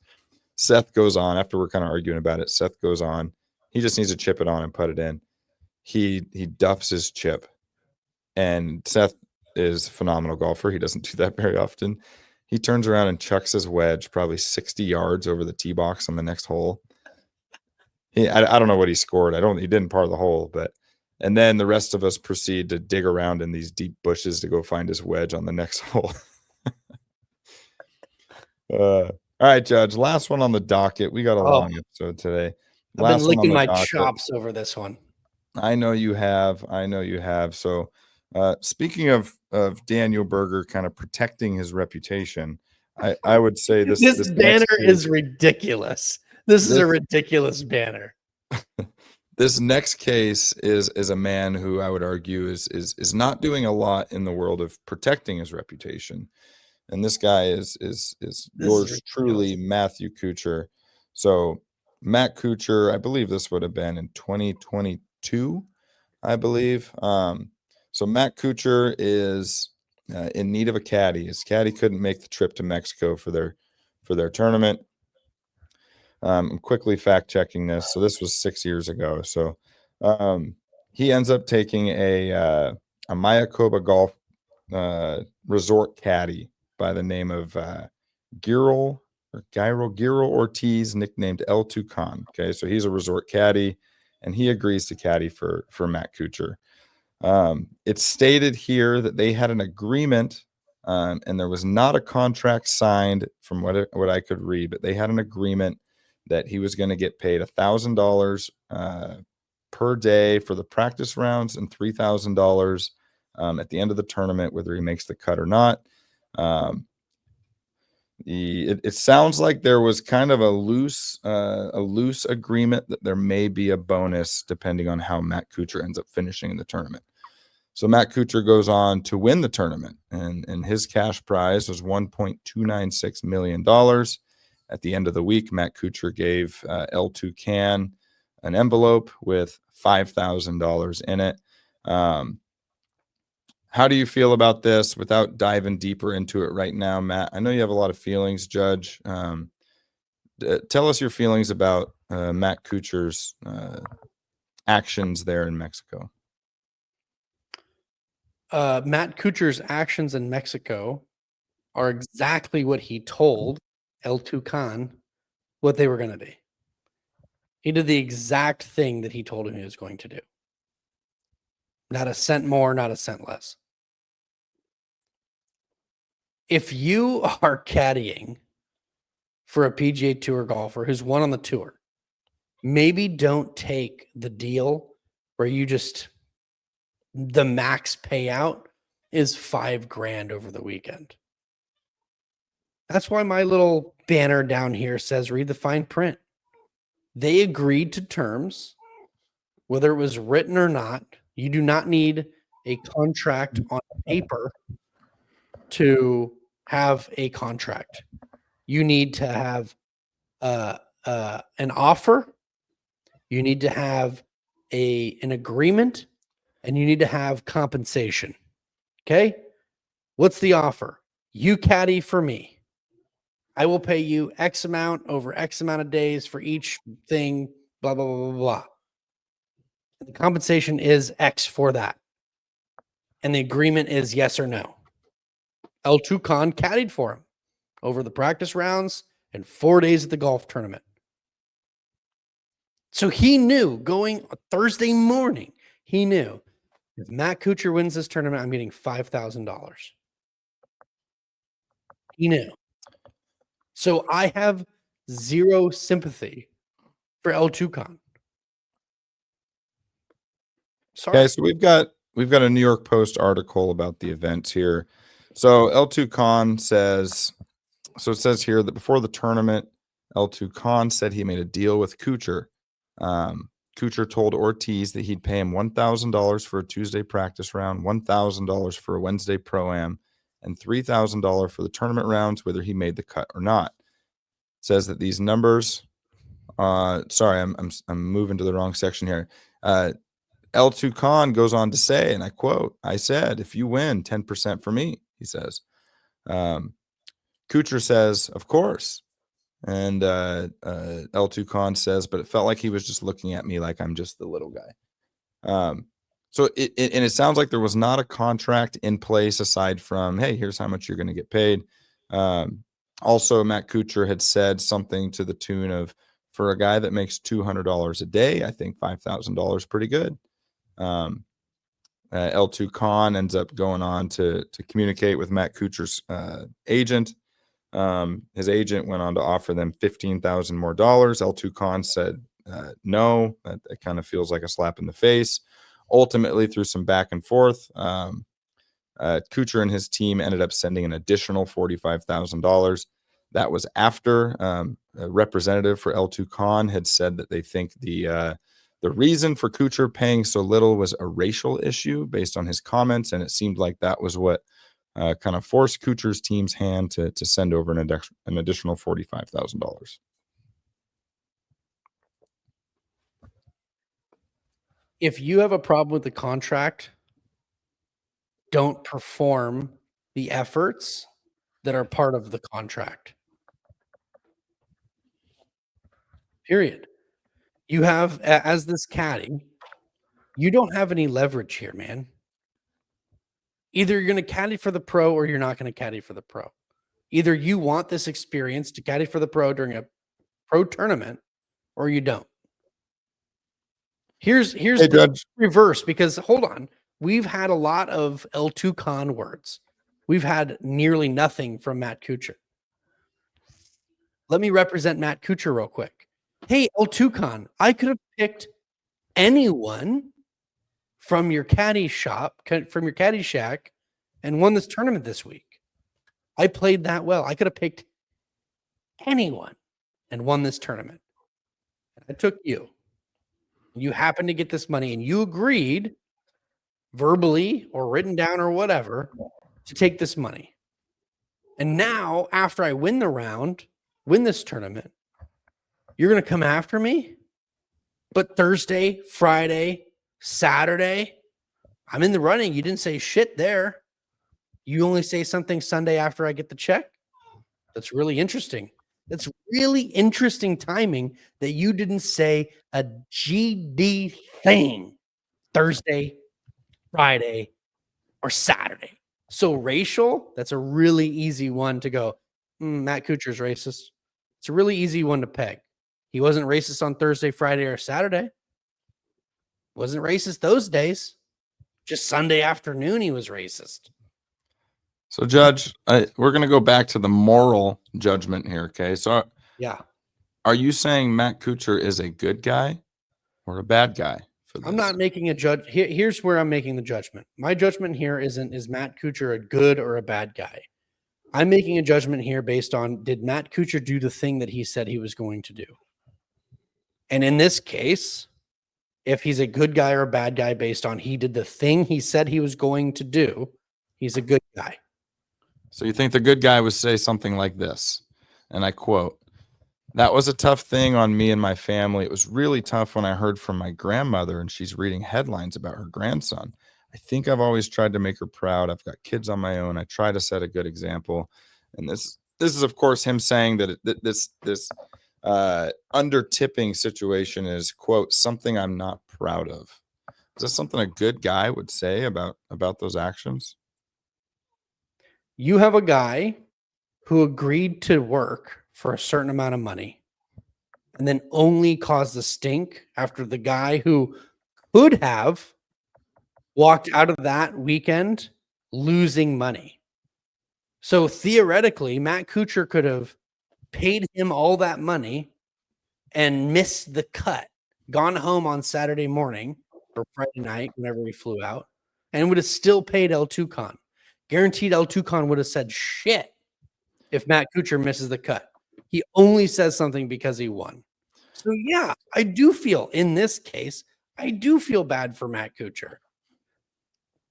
Seth goes on after we're kind of arguing about it. Seth goes on. He just needs to chip it on and put it in. He duffs his chip, and Seth is a phenomenal golfer. He doesn't do that very often. He turns around and chucks his wedge probably 60 yards over the tee box on the next hole. I don't know what he scored. He didn't par the hole, and then the rest of us proceed to dig around in these deep bushes to go find his wedge on the next hole. All right, Judge. Last one on the docket. We got a long episode today. I've been licking my chops over this one. I know you have. So, speaking of Daniel Berger kind of protecting his reputation, I would say this banner is ridiculous. This is a ridiculous banner. This next case is a man who I would argue is not doing a lot in the world of protecting his reputation. And this guy is yours truly, Matthew Kuchar. So Matt Kuchar, I believe this would have been in 2022, I believe. So Matt Kuchar is in need of a caddy. His caddy couldn't make the trip to Mexico for their tournament. I'm quickly fact checking this. So this was 6 years ago. So he ends up taking a Mayakoba golf resort caddy by the name of Gyro Ortiz, nicknamed LXXI. Okay, so he's a resort caddy, and he agrees to caddy for Matt Kuchar. It's stated here that they had an agreement, and there was not a contract signed from what I could read, but they had an agreement that he was going to get paid $1,000 per day for the practice rounds and $3,000 at the end of the tournament, whether he makes the cut or not. It sounds like there was kind of a loose agreement that there may be a bonus depending on how Matt Kuchar ends up finishing in the tournament. So Matt Kuchar goes on to win the tournament, and his cash prize was $1.296 million. At the end of the week, Matt Kuchar gave L2 an envelope with $5,000 in it. How do you feel about this without diving deeper into it right now, Matt? I know you have a lot of feelings, Judge. Tell us your feelings about Matt Kuchar's actions there in Mexico. Matt Kuchar's actions in Mexico are exactly what he told L2 what they were going to be. He did the exact thing that he told him he was going to do. Not a cent more, not a cent less. If you are caddying for a PGA Tour golfer who's won on the tour, maybe don't take the deal where the max payout is $5,000 over the weekend. That's why my little banner down here says, read the fine print. They agreed to terms, whether it was written or not. You do not need a contract on paper to have a contract. You need to have an offer. You need to have an agreement, and you need to have compensation. Okay? What's the offer? You caddy for me. I will pay you X amount over X amount of days for each thing, blah, blah, blah, blah, blah. The compensation is X for that. And the agreement is yes or no. L2 Con caddied for him over the practice rounds and 4 days at the golf tournament. So he knew going Thursday morning, he knew if Matt Kuchar wins this tournament, I'm getting $5,000. He knew. So I have zero sympathy for L2 Con. Sorry. Okay, so we've got a New York Post article about the event here. So L2 Khan says, so it says here that before the tournament, L2 Khan said he made a deal with Kuchar. Kuchar told Ortiz that he'd pay him $1,000 for a Tuesday practice round, $1,000 for a Wednesday pro-am, and $3,000 for the tournament rounds, whether he made the cut or not. It says that these numbers, sorry, I'm moving to the wrong section here. L2 Khan goes on to say, and I quote, "I said, if you win, 10% for me," he says. Kuchar says, "Of course." And L2 Khan says, "But it felt like he was just looking at me like I'm just the little guy." So it sounds like there was not a contract in place aside from, hey, here's how much you're going to get paid. Also, Matt Kuchar had said something to the tune of, for a guy that makes $200 a day, I think $5,000 pretty good. L2 Khan ends up going on to communicate with Matt Kuchar's agent. His agent went on to offer them $15,000 more. L2 Khan said no. That kind of feels like a slap in the face. Ultimately, through some back and forth, Kuchar and his team ended up sending an additional $45,000. That was after a representative for L2 Khan had said that they think the reason for Kuchar paying so little was a racial issue based on his comments, and it seemed like that was what kind of forced Kuchar's team's hand to send over an additional $45,000. If you have a problem with the contract, don't perform the efforts that are part of the contract. Period. You have, as this caddy, you don't have any leverage here, man. Either you're going to caddy for the pro or you're not going to caddy for the pro. Either you want this experience to caddy for the pro during a pro tournament or you don't. Here's Hey, the Judge. reverse, because hold on. We've had a lot of L2 Con words. We've had nearly nothing from Matt Kuchar. Let me represent Matt Kuchar real quick. Hey, L2 Con, I could have picked anyone from your caddy shop, from your caddy shack, and won this tournament this week. I played that well. I could have picked anyone and won this tournament. I took you. You happened to get this money, and you agreed verbally or written down or whatever to take this money. And now, after I win the round, win this tournament, you're going to come after me? But Thursday, Friday, Saturday, I'm in the running. You didn't say shit there. You only say something Sunday after I get the check. That's really interesting. That's really interesting timing that you didn't say a GD thing Thursday, Friday, or Saturday. So racial, that's a really easy one to go, Matt Kuchar's racist. It's a really easy one to peg. He wasn't racist on Thursday, Friday, or Saturday. Wasn't racist those days. Just Sunday afternoon he was racist. So, Judge, we're going to go back to the moral judgment here, okay? So, Yeah. are you saying Matt Kuchar is a good guy or a bad guy for this? I'm not making a judge. Here's where I'm making the judgment. My judgment here isn't, is Matt Kuchar a good or a bad guy? I'm making a judgment here based on, did Matt Kuchar do the thing that he said he was going to do? And in this case, if he's a good guy or a bad guy based on he did the thing he said he was going to do, he's a good guy. So you think the good guy would say something like this, and I quote, "That was a tough thing on me and my family. It was really tough when I heard from my grandmother and she's reading headlines about her grandson. I think I've always tried to make her proud. I've got kids on my own. I try to set a good example." And this is, of course, him saying that this under tipping situation is, quote, "something I'm not proud of." Is this something a good guy would say about those actions? You have a guy who agreed to work for a certain amount of money and then only caused the stink after the guy who could have walked out of that weekend losing money. So theoretically, Matt Kuchar could have paid him all that money and missed the cut, gone home on Saturday morning or Friday night, whenever he flew out, and would have still paid El Tucan. Guaranteed El Tucan would have said shit if Matt Kuchar misses the cut. He only says something because he won. So yeah, I do feel in this case, I do feel bad for Matt Kuchar.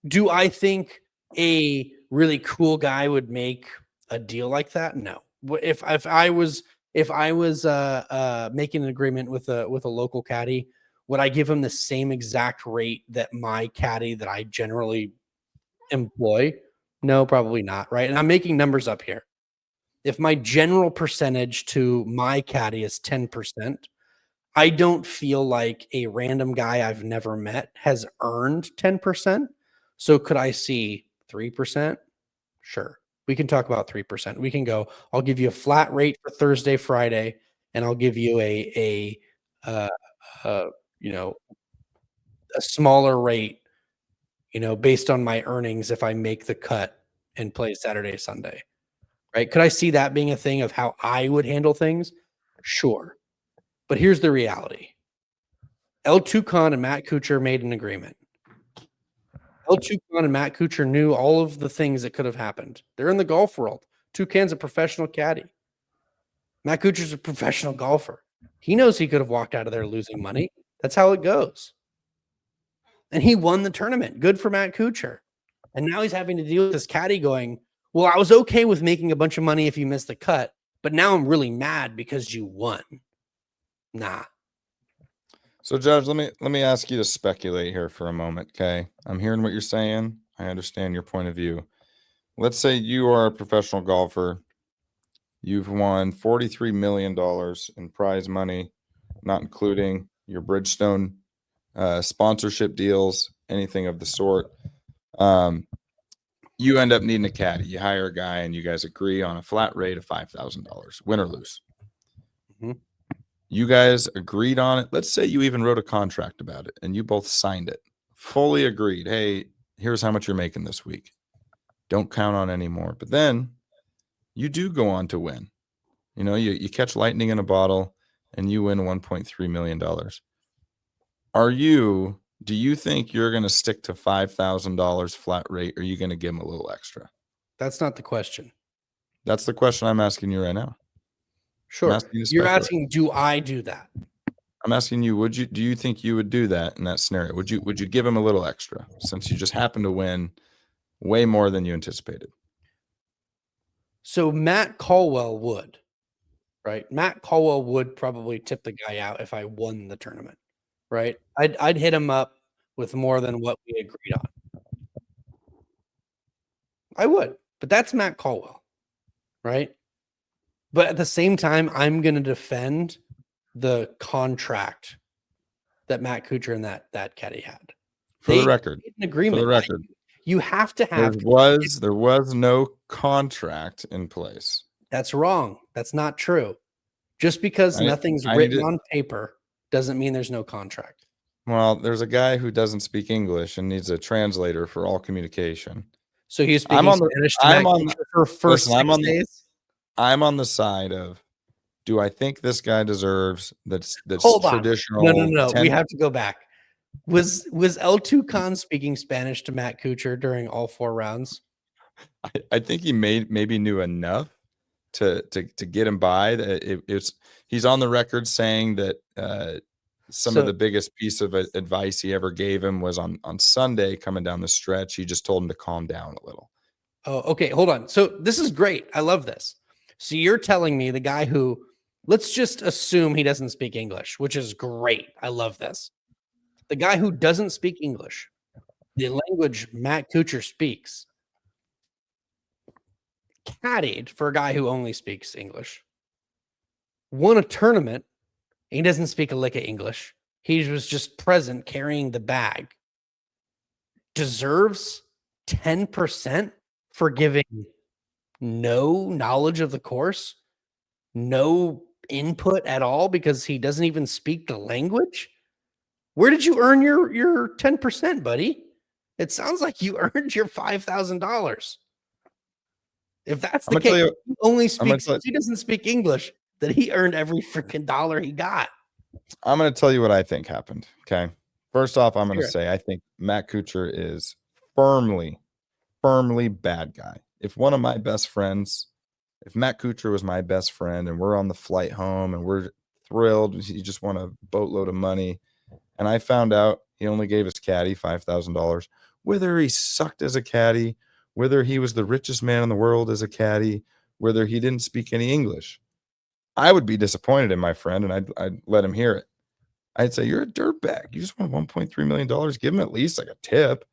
Do I think a really cool guy would make a deal like that? No. If I was making an agreement with a local caddy, would I give him the same exact rate that my caddy that I generally employ? No, probably not, right? And I'm making numbers up here. If my general percentage to my caddy is 10%, I don't feel like a random guy I've never met has earned 10%. So could I see 3%? Sure. We can talk about 3%. We can go, I'll give you a flat rate for Thursday, Friday, and I'll give you a you know, a smaller rate, based on my earnings if I make the cut and play Saturday, Sunday. Right? Could I see that being a thing of how I would handle things? Sure. But here's the reality. El Tucan and Matt Kuchar made an agreement. El Tucan and Matt Kuchar knew all of the things that could have happened. They're in the golf world. Tucan's a professional caddy. Matt Kuchar's a professional golfer. He knows he could have walked out of there losing money. That's how it goes. And he won the tournament. Good for Matt Kuchar. And now he's having to deal with this caddy going, well, I was okay with making a bunch of money if you missed the cut, but now I'm really mad because you won. Nah. So, Judge, let me ask you to speculate here for a moment, okay? I'm hearing what you're saying. I understand your point of view. Let's say you are a professional golfer. You've won $43 million in prize money, not including your Bridgestone sponsorship deals, anything of the sort. You end up needing a caddy. You hire a guy, and you guys agree on a flat rate of $5,000, win or lose. Mhm. You guys agreed on it. Let's say you even wrote a contract about it, and you both signed it. Fully agreed. Hey, here's how much you're making this week. Don't count on any more. But then you do go on to win. You catch lightning in a bottle, and you win $1.3 million. Do you think you're going to stick to $5,000 flat rate, or are you going to give him a little extra? That's not the question. That's the question I'm asking you right now. Sure. asking you to You're speculate. asking, do I do that? I'm asking you, do you think you would do that in that scenario? Would you give him a little extra since you just happened to win way more than you anticipated? So Matt Colwell would, right? Matt Colwell would probably tip the guy out if I won the tournament, right? I'd hit him up with more than what we agreed on. I would, but that's Matt Colwell, right? But at the same time, I'm going to defend the contract that Matt Kuchar and that caddy had. For the record, made an agreement. For the record, you have to have. There was no contract in place. That's wrong. That's not true. Just because nothing's written on paper doesn't mean there's no contract. Well, there's a guy who doesn't speak English and needs a translator for all communication. So he's speaking Spanish to Matt Kuchar for first 6 days? I'm on the side of, do I think this guy deserves that's Hold traditional? No. We have to go back. Was El Tucan speaking Spanish to Matt Kuchar during all 4 rounds? I think he maybe knew enough to get him by. He's on the record saying that some of the biggest piece of advice he ever gave him was on Sunday coming down the stretch. He just told him to calm down a little. Oh, okay. Hold on. So this is great. I love this. So you're telling me the guy who, let's just assume he doesn't speak English, which is great. I love this. The guy who doesn't speak English, the language Matt Kuchar speaks, caddied for a guy who only speaks English, won a tournament. He doesn't speak a lick of English. He was just present carrying the bag. Deserves 10% for giving no knowledge of the course, no input at all because he doesn't even speak the language? Where did you earn your 10%, buddy? It sounds like you earned your $5,000. If that's I'm the gonna tell case, you. he only I'm gonna speaks, tell, he doesn't speak English, that he earned every freaking dollar he got. I'm gonna tell you what I think happened. Okay. First off, I'm gonna Sure. say I think Matt Kuchar is firmly bad guy. If one of my best friends, if Matt Kuchar was my best friend and we're on the flight home and we're thrilled, he just won a boatload of money, and I found out he only gave his caddy $5,000, whether he sucked as a caddy, whether he was the richest man in the world as a caddy, whether he didn't speak any English, I would be disappointed in my friend and I'd let him hear it. I'd say, you're a dirtbag. You just won $1.3 million. Give him at least like a tip.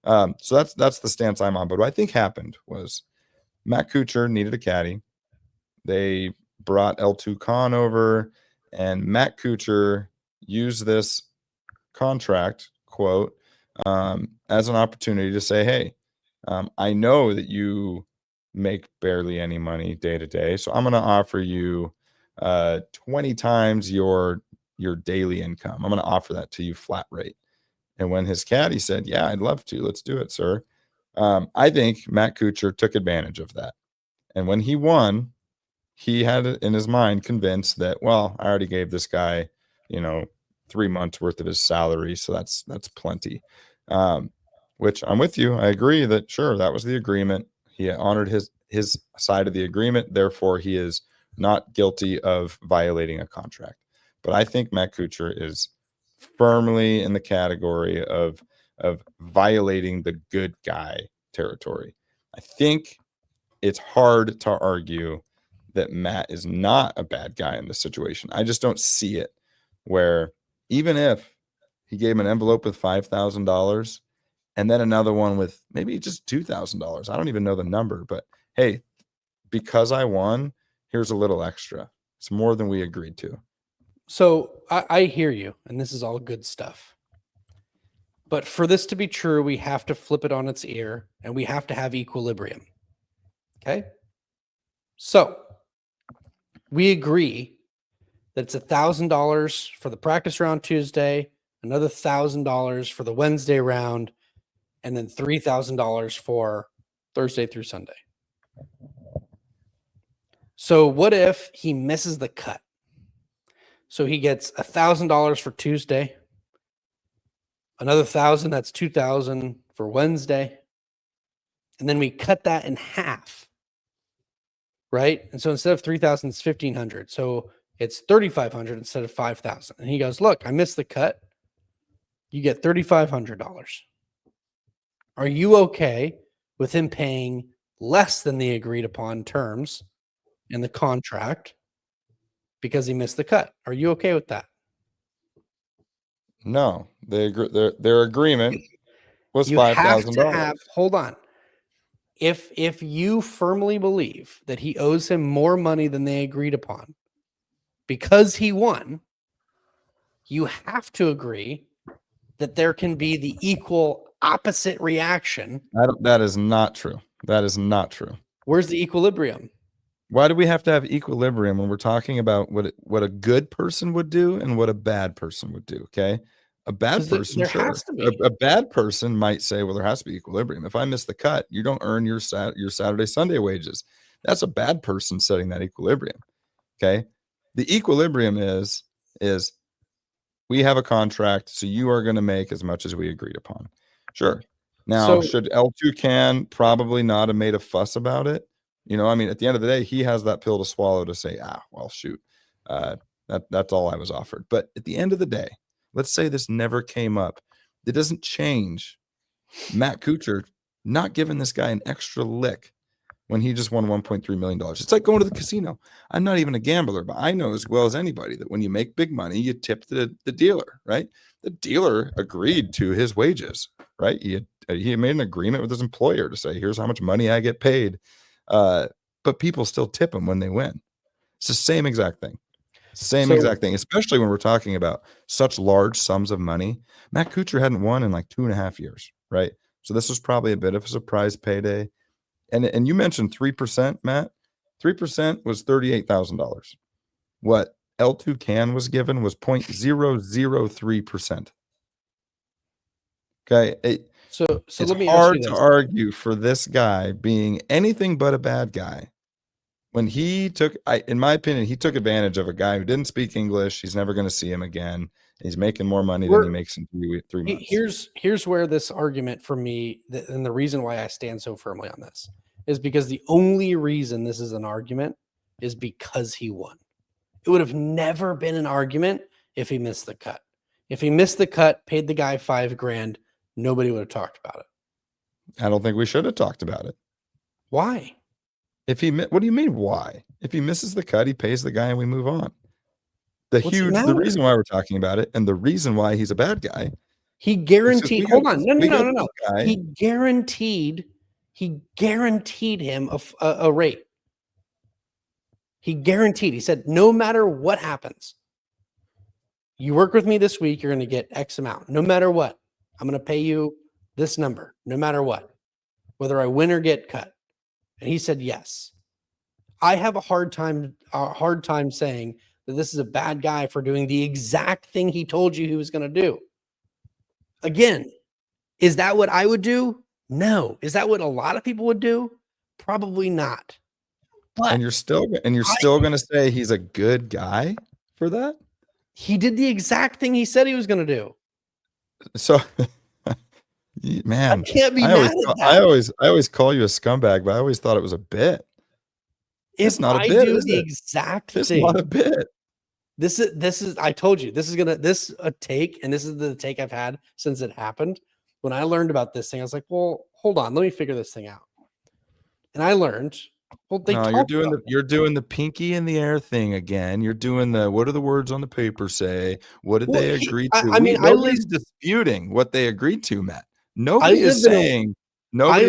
So that's the stance I'm on. But what I think happened was Matt Kuchar needed a caddy. They brought L2 Khan over, and Matt Kuchar used this contract quote as an opportunity to say, hey, I know that you make barely any money day to day, so I'm going to offer you 20 times your daily income. I'm going to offer that to you flat rate. And when his caddy said, yeah, I'd love to, let's do it, sir. I think Matt Kuchar took advantage of that. And when he won, he had it in his mind convinced that, well, I already gave this guy, 3 months worth of his salary. So that's plenty. Which I'm with you. I agree that sure, that was the agreement. He honored his side of the agreement. Therefore, he is not guilty of violating a contract. But I think Matt Kuchar is firmly in the category of violating the good guy territory. I think it's hard to argue that Matt is not a bad guy in this situation. I just don't see it where even if he gave him an envelope with $5,000 and then another one with maybe just $2,000. I don't even know the number, but hey, because I won, here's a little extra. It's more than we agreed to. So I hear you, and this is all good stuff. But for this to be true, we have to flip it on its ear and we have to have equilibrium. Okay. So we agree that it's $1,000 for the practice round Tuesday, another $1,000 for the Wednesday round, and then $3,000 for Thursday through Sunday. So what if he misses the cut? So he gets $1,000 for Tuesday, another 1,000, that's 2,000 for Wednesday. And then we cut that in half, right? And so instead of 3,000, it's 1,500. So it's 3,500 instead of 5,000. And he goes, look, I missed the cut. You get $3,500. Are you okay with him paying less than the agreed upon terms in the contract because he missed the cut? Are you okay with that? No, they agree. Their agreement was You have to $5,000. have, hold on. If you firmly believe that he owes him more money than they agreed upon because he won, you have to agree that there can be the equal opposite reaction. That is not true. That is not true. Where's the equilibrium? Why do we have to have equilibrium when we're talking about what a good person would do and what a bad person would do? Okay, a bad 'Cause person, there sure. has to be. A bad person might say, well, there has to be equilibrium. If I miss the cut, you don't earn your Saturday, Sunday wages. That's a bad person setting that equilibrium. Okay, the equilibrium is we have a contract, so you are going to make as much as we agreed upon. Sure. Now, So- should L2 Can probably not have made a fuss about it? I mean, at the end of the day, he has that pill to swallow to say, well, shoot, that's all I was offered. But at the end of the day, let's say this never came up. It doesn't change Matt Kuchar not giving this guy an extra lick when he just won $1.3 million. It's like going to the casino. I'm not even a gambler, but I know as well as anybody that when you make big money, you tip the dealer, right? The dealer agreed to his wages, right? He made an agreement with his employer to say, here's how much money I get paid. But people still tip him when they win. It's the same exact thing. Exact thing, especially when we're talking about such large sums of money. Matt Kuchar hadn't won in like 2.5 years, right? So this was probably a bit of a surprise payday. and you mentioned 3%, Matt. 3% was $38,000. What L2 Can was given was 0.003%. Okay. So It's let me ask hard you to this. argue for this guy being anything but a bad guy. When he took, in my opinion, he took advantage of a guy who didn't speak English. He's never going to see him again. He's making more money than he makes in 3 months. Here's where this argument for me, and the reason why I stand so firmly on this, is because the only reason this is an argument is because he won. It would have never been an argument if he missed the cut. If he missed the cut, paid the guy $5,000, nobody would have talked about it. I don't think we should have talked about it. Why? What do you mean why? If he misses the cut, he pays the guy and we move on. The reason why we're talking about it and the reason why he's a bad guy. He guaranteed. Hold on. No. He guaranteed him a rate. He guaranteed. He said, no matter what happens, you work with me this week, you're going to get X amount. No matter what, I'm going to pay you this number, no matter what, whether I win or get cut. And he said, yes. I have a hard time saying that this is a bad guy for doing the exact thing he told you he was going to do. Again, is that what I would do? No. Is that what a lot of people would do? Probably not. But and you're still going to say he's a good guy for that? He did the exact thing he said he was going to do. So, man, I can't be mad at that. I always call you a scumbag, but I always thought it was a bit. It's not a bit. Do the exact thing. It's not a bit. This is. I told you this is a take, and this is the take I've had since it happened. When I learned about this thing, I was like, well, hold on, let me figure this thing out. And I learned. Well, you're doing the pinky in the air thing again. You're doing the what do the words on the paper say? What did they agree to? Nobody's disputing what they agreed to, Matt. Nobody is saying Matt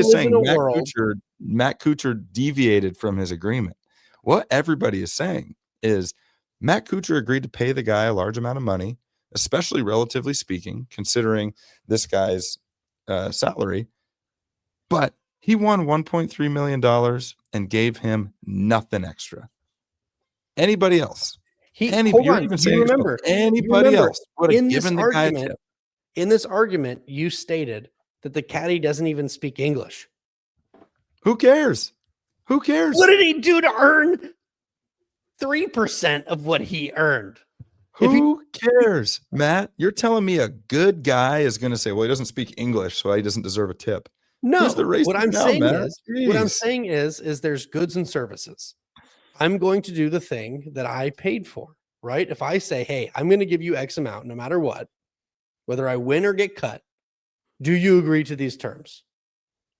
Kuchar deviated from his agreement. What everybody is saying is Matt Kuchar agreed to pay the guy a large amount of money, especially relatively speaking, considering this guy's salary. But he won $1.3 million and gave him nothing extra. Anybody else? Anybody else would have given the guy a tip. In this argument, you stated that the caddy doesn't even speak English. Who cares? Who cares? What did he do to earn 3% of what he earned? Who cares, Matt? You're telling me a good guy is going to say, well, he doesn't speak English, so he doesn't deserve a tip. No, what I'm saying is there's goods and services. I'm going to do the thing that I paid for, right? If I say, hey, I'm going to give you X amount, no matter what, whether I win or get cut, do you agree to these terms?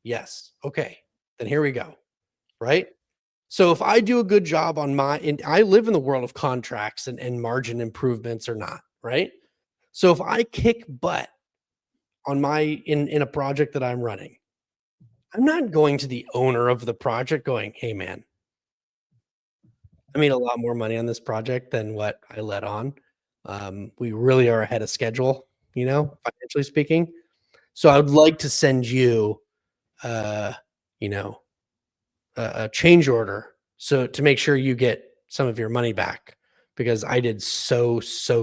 Yes. Okay. Then here we go. Right. So if I do a good job on I live in the world of contracts and margin improvements or not. Right. So if I kick butt on in a project that I'm running, I'm not going to the owner of the project going, hey man, I made a lot more money on this project than what I let on. We really are ahead of schedule, financially speaking. So I would like to send you, a change order. So to make sure you get some of your money back because I did so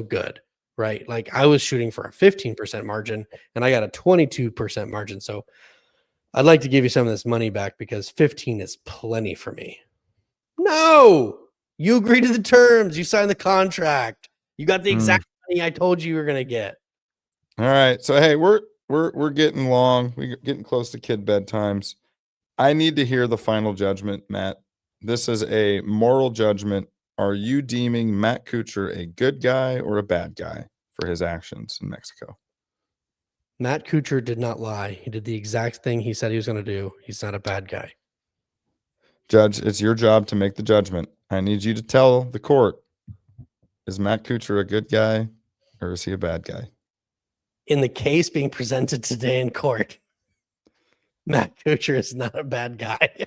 good, right? Like I was shooting for a 15% margin and I got a 22% margin. So I'd like to give you some of this money back because 15 is plenty for me. No, you agree to the terms. You signed the contract. You got the exact money I told you were going to get. All right. So, hey, we're getting long. We're getting close to kid bedtimes. I need to hear the final judgment, Matt. This is a moral judgment. Are you deeming Matt Kuchar a good guy or a bad guy for his actions in Mexico? Matt Kuchar did not lie. He did the exact thing he said he was going to do. He's not a bad guy. Judge, it's your job to make the judgment. I need you to tell the court, is Matt Kuchar a good guy or is he a bad guy? In the case being presented today in court, Matt Kuchar is not a bad guy.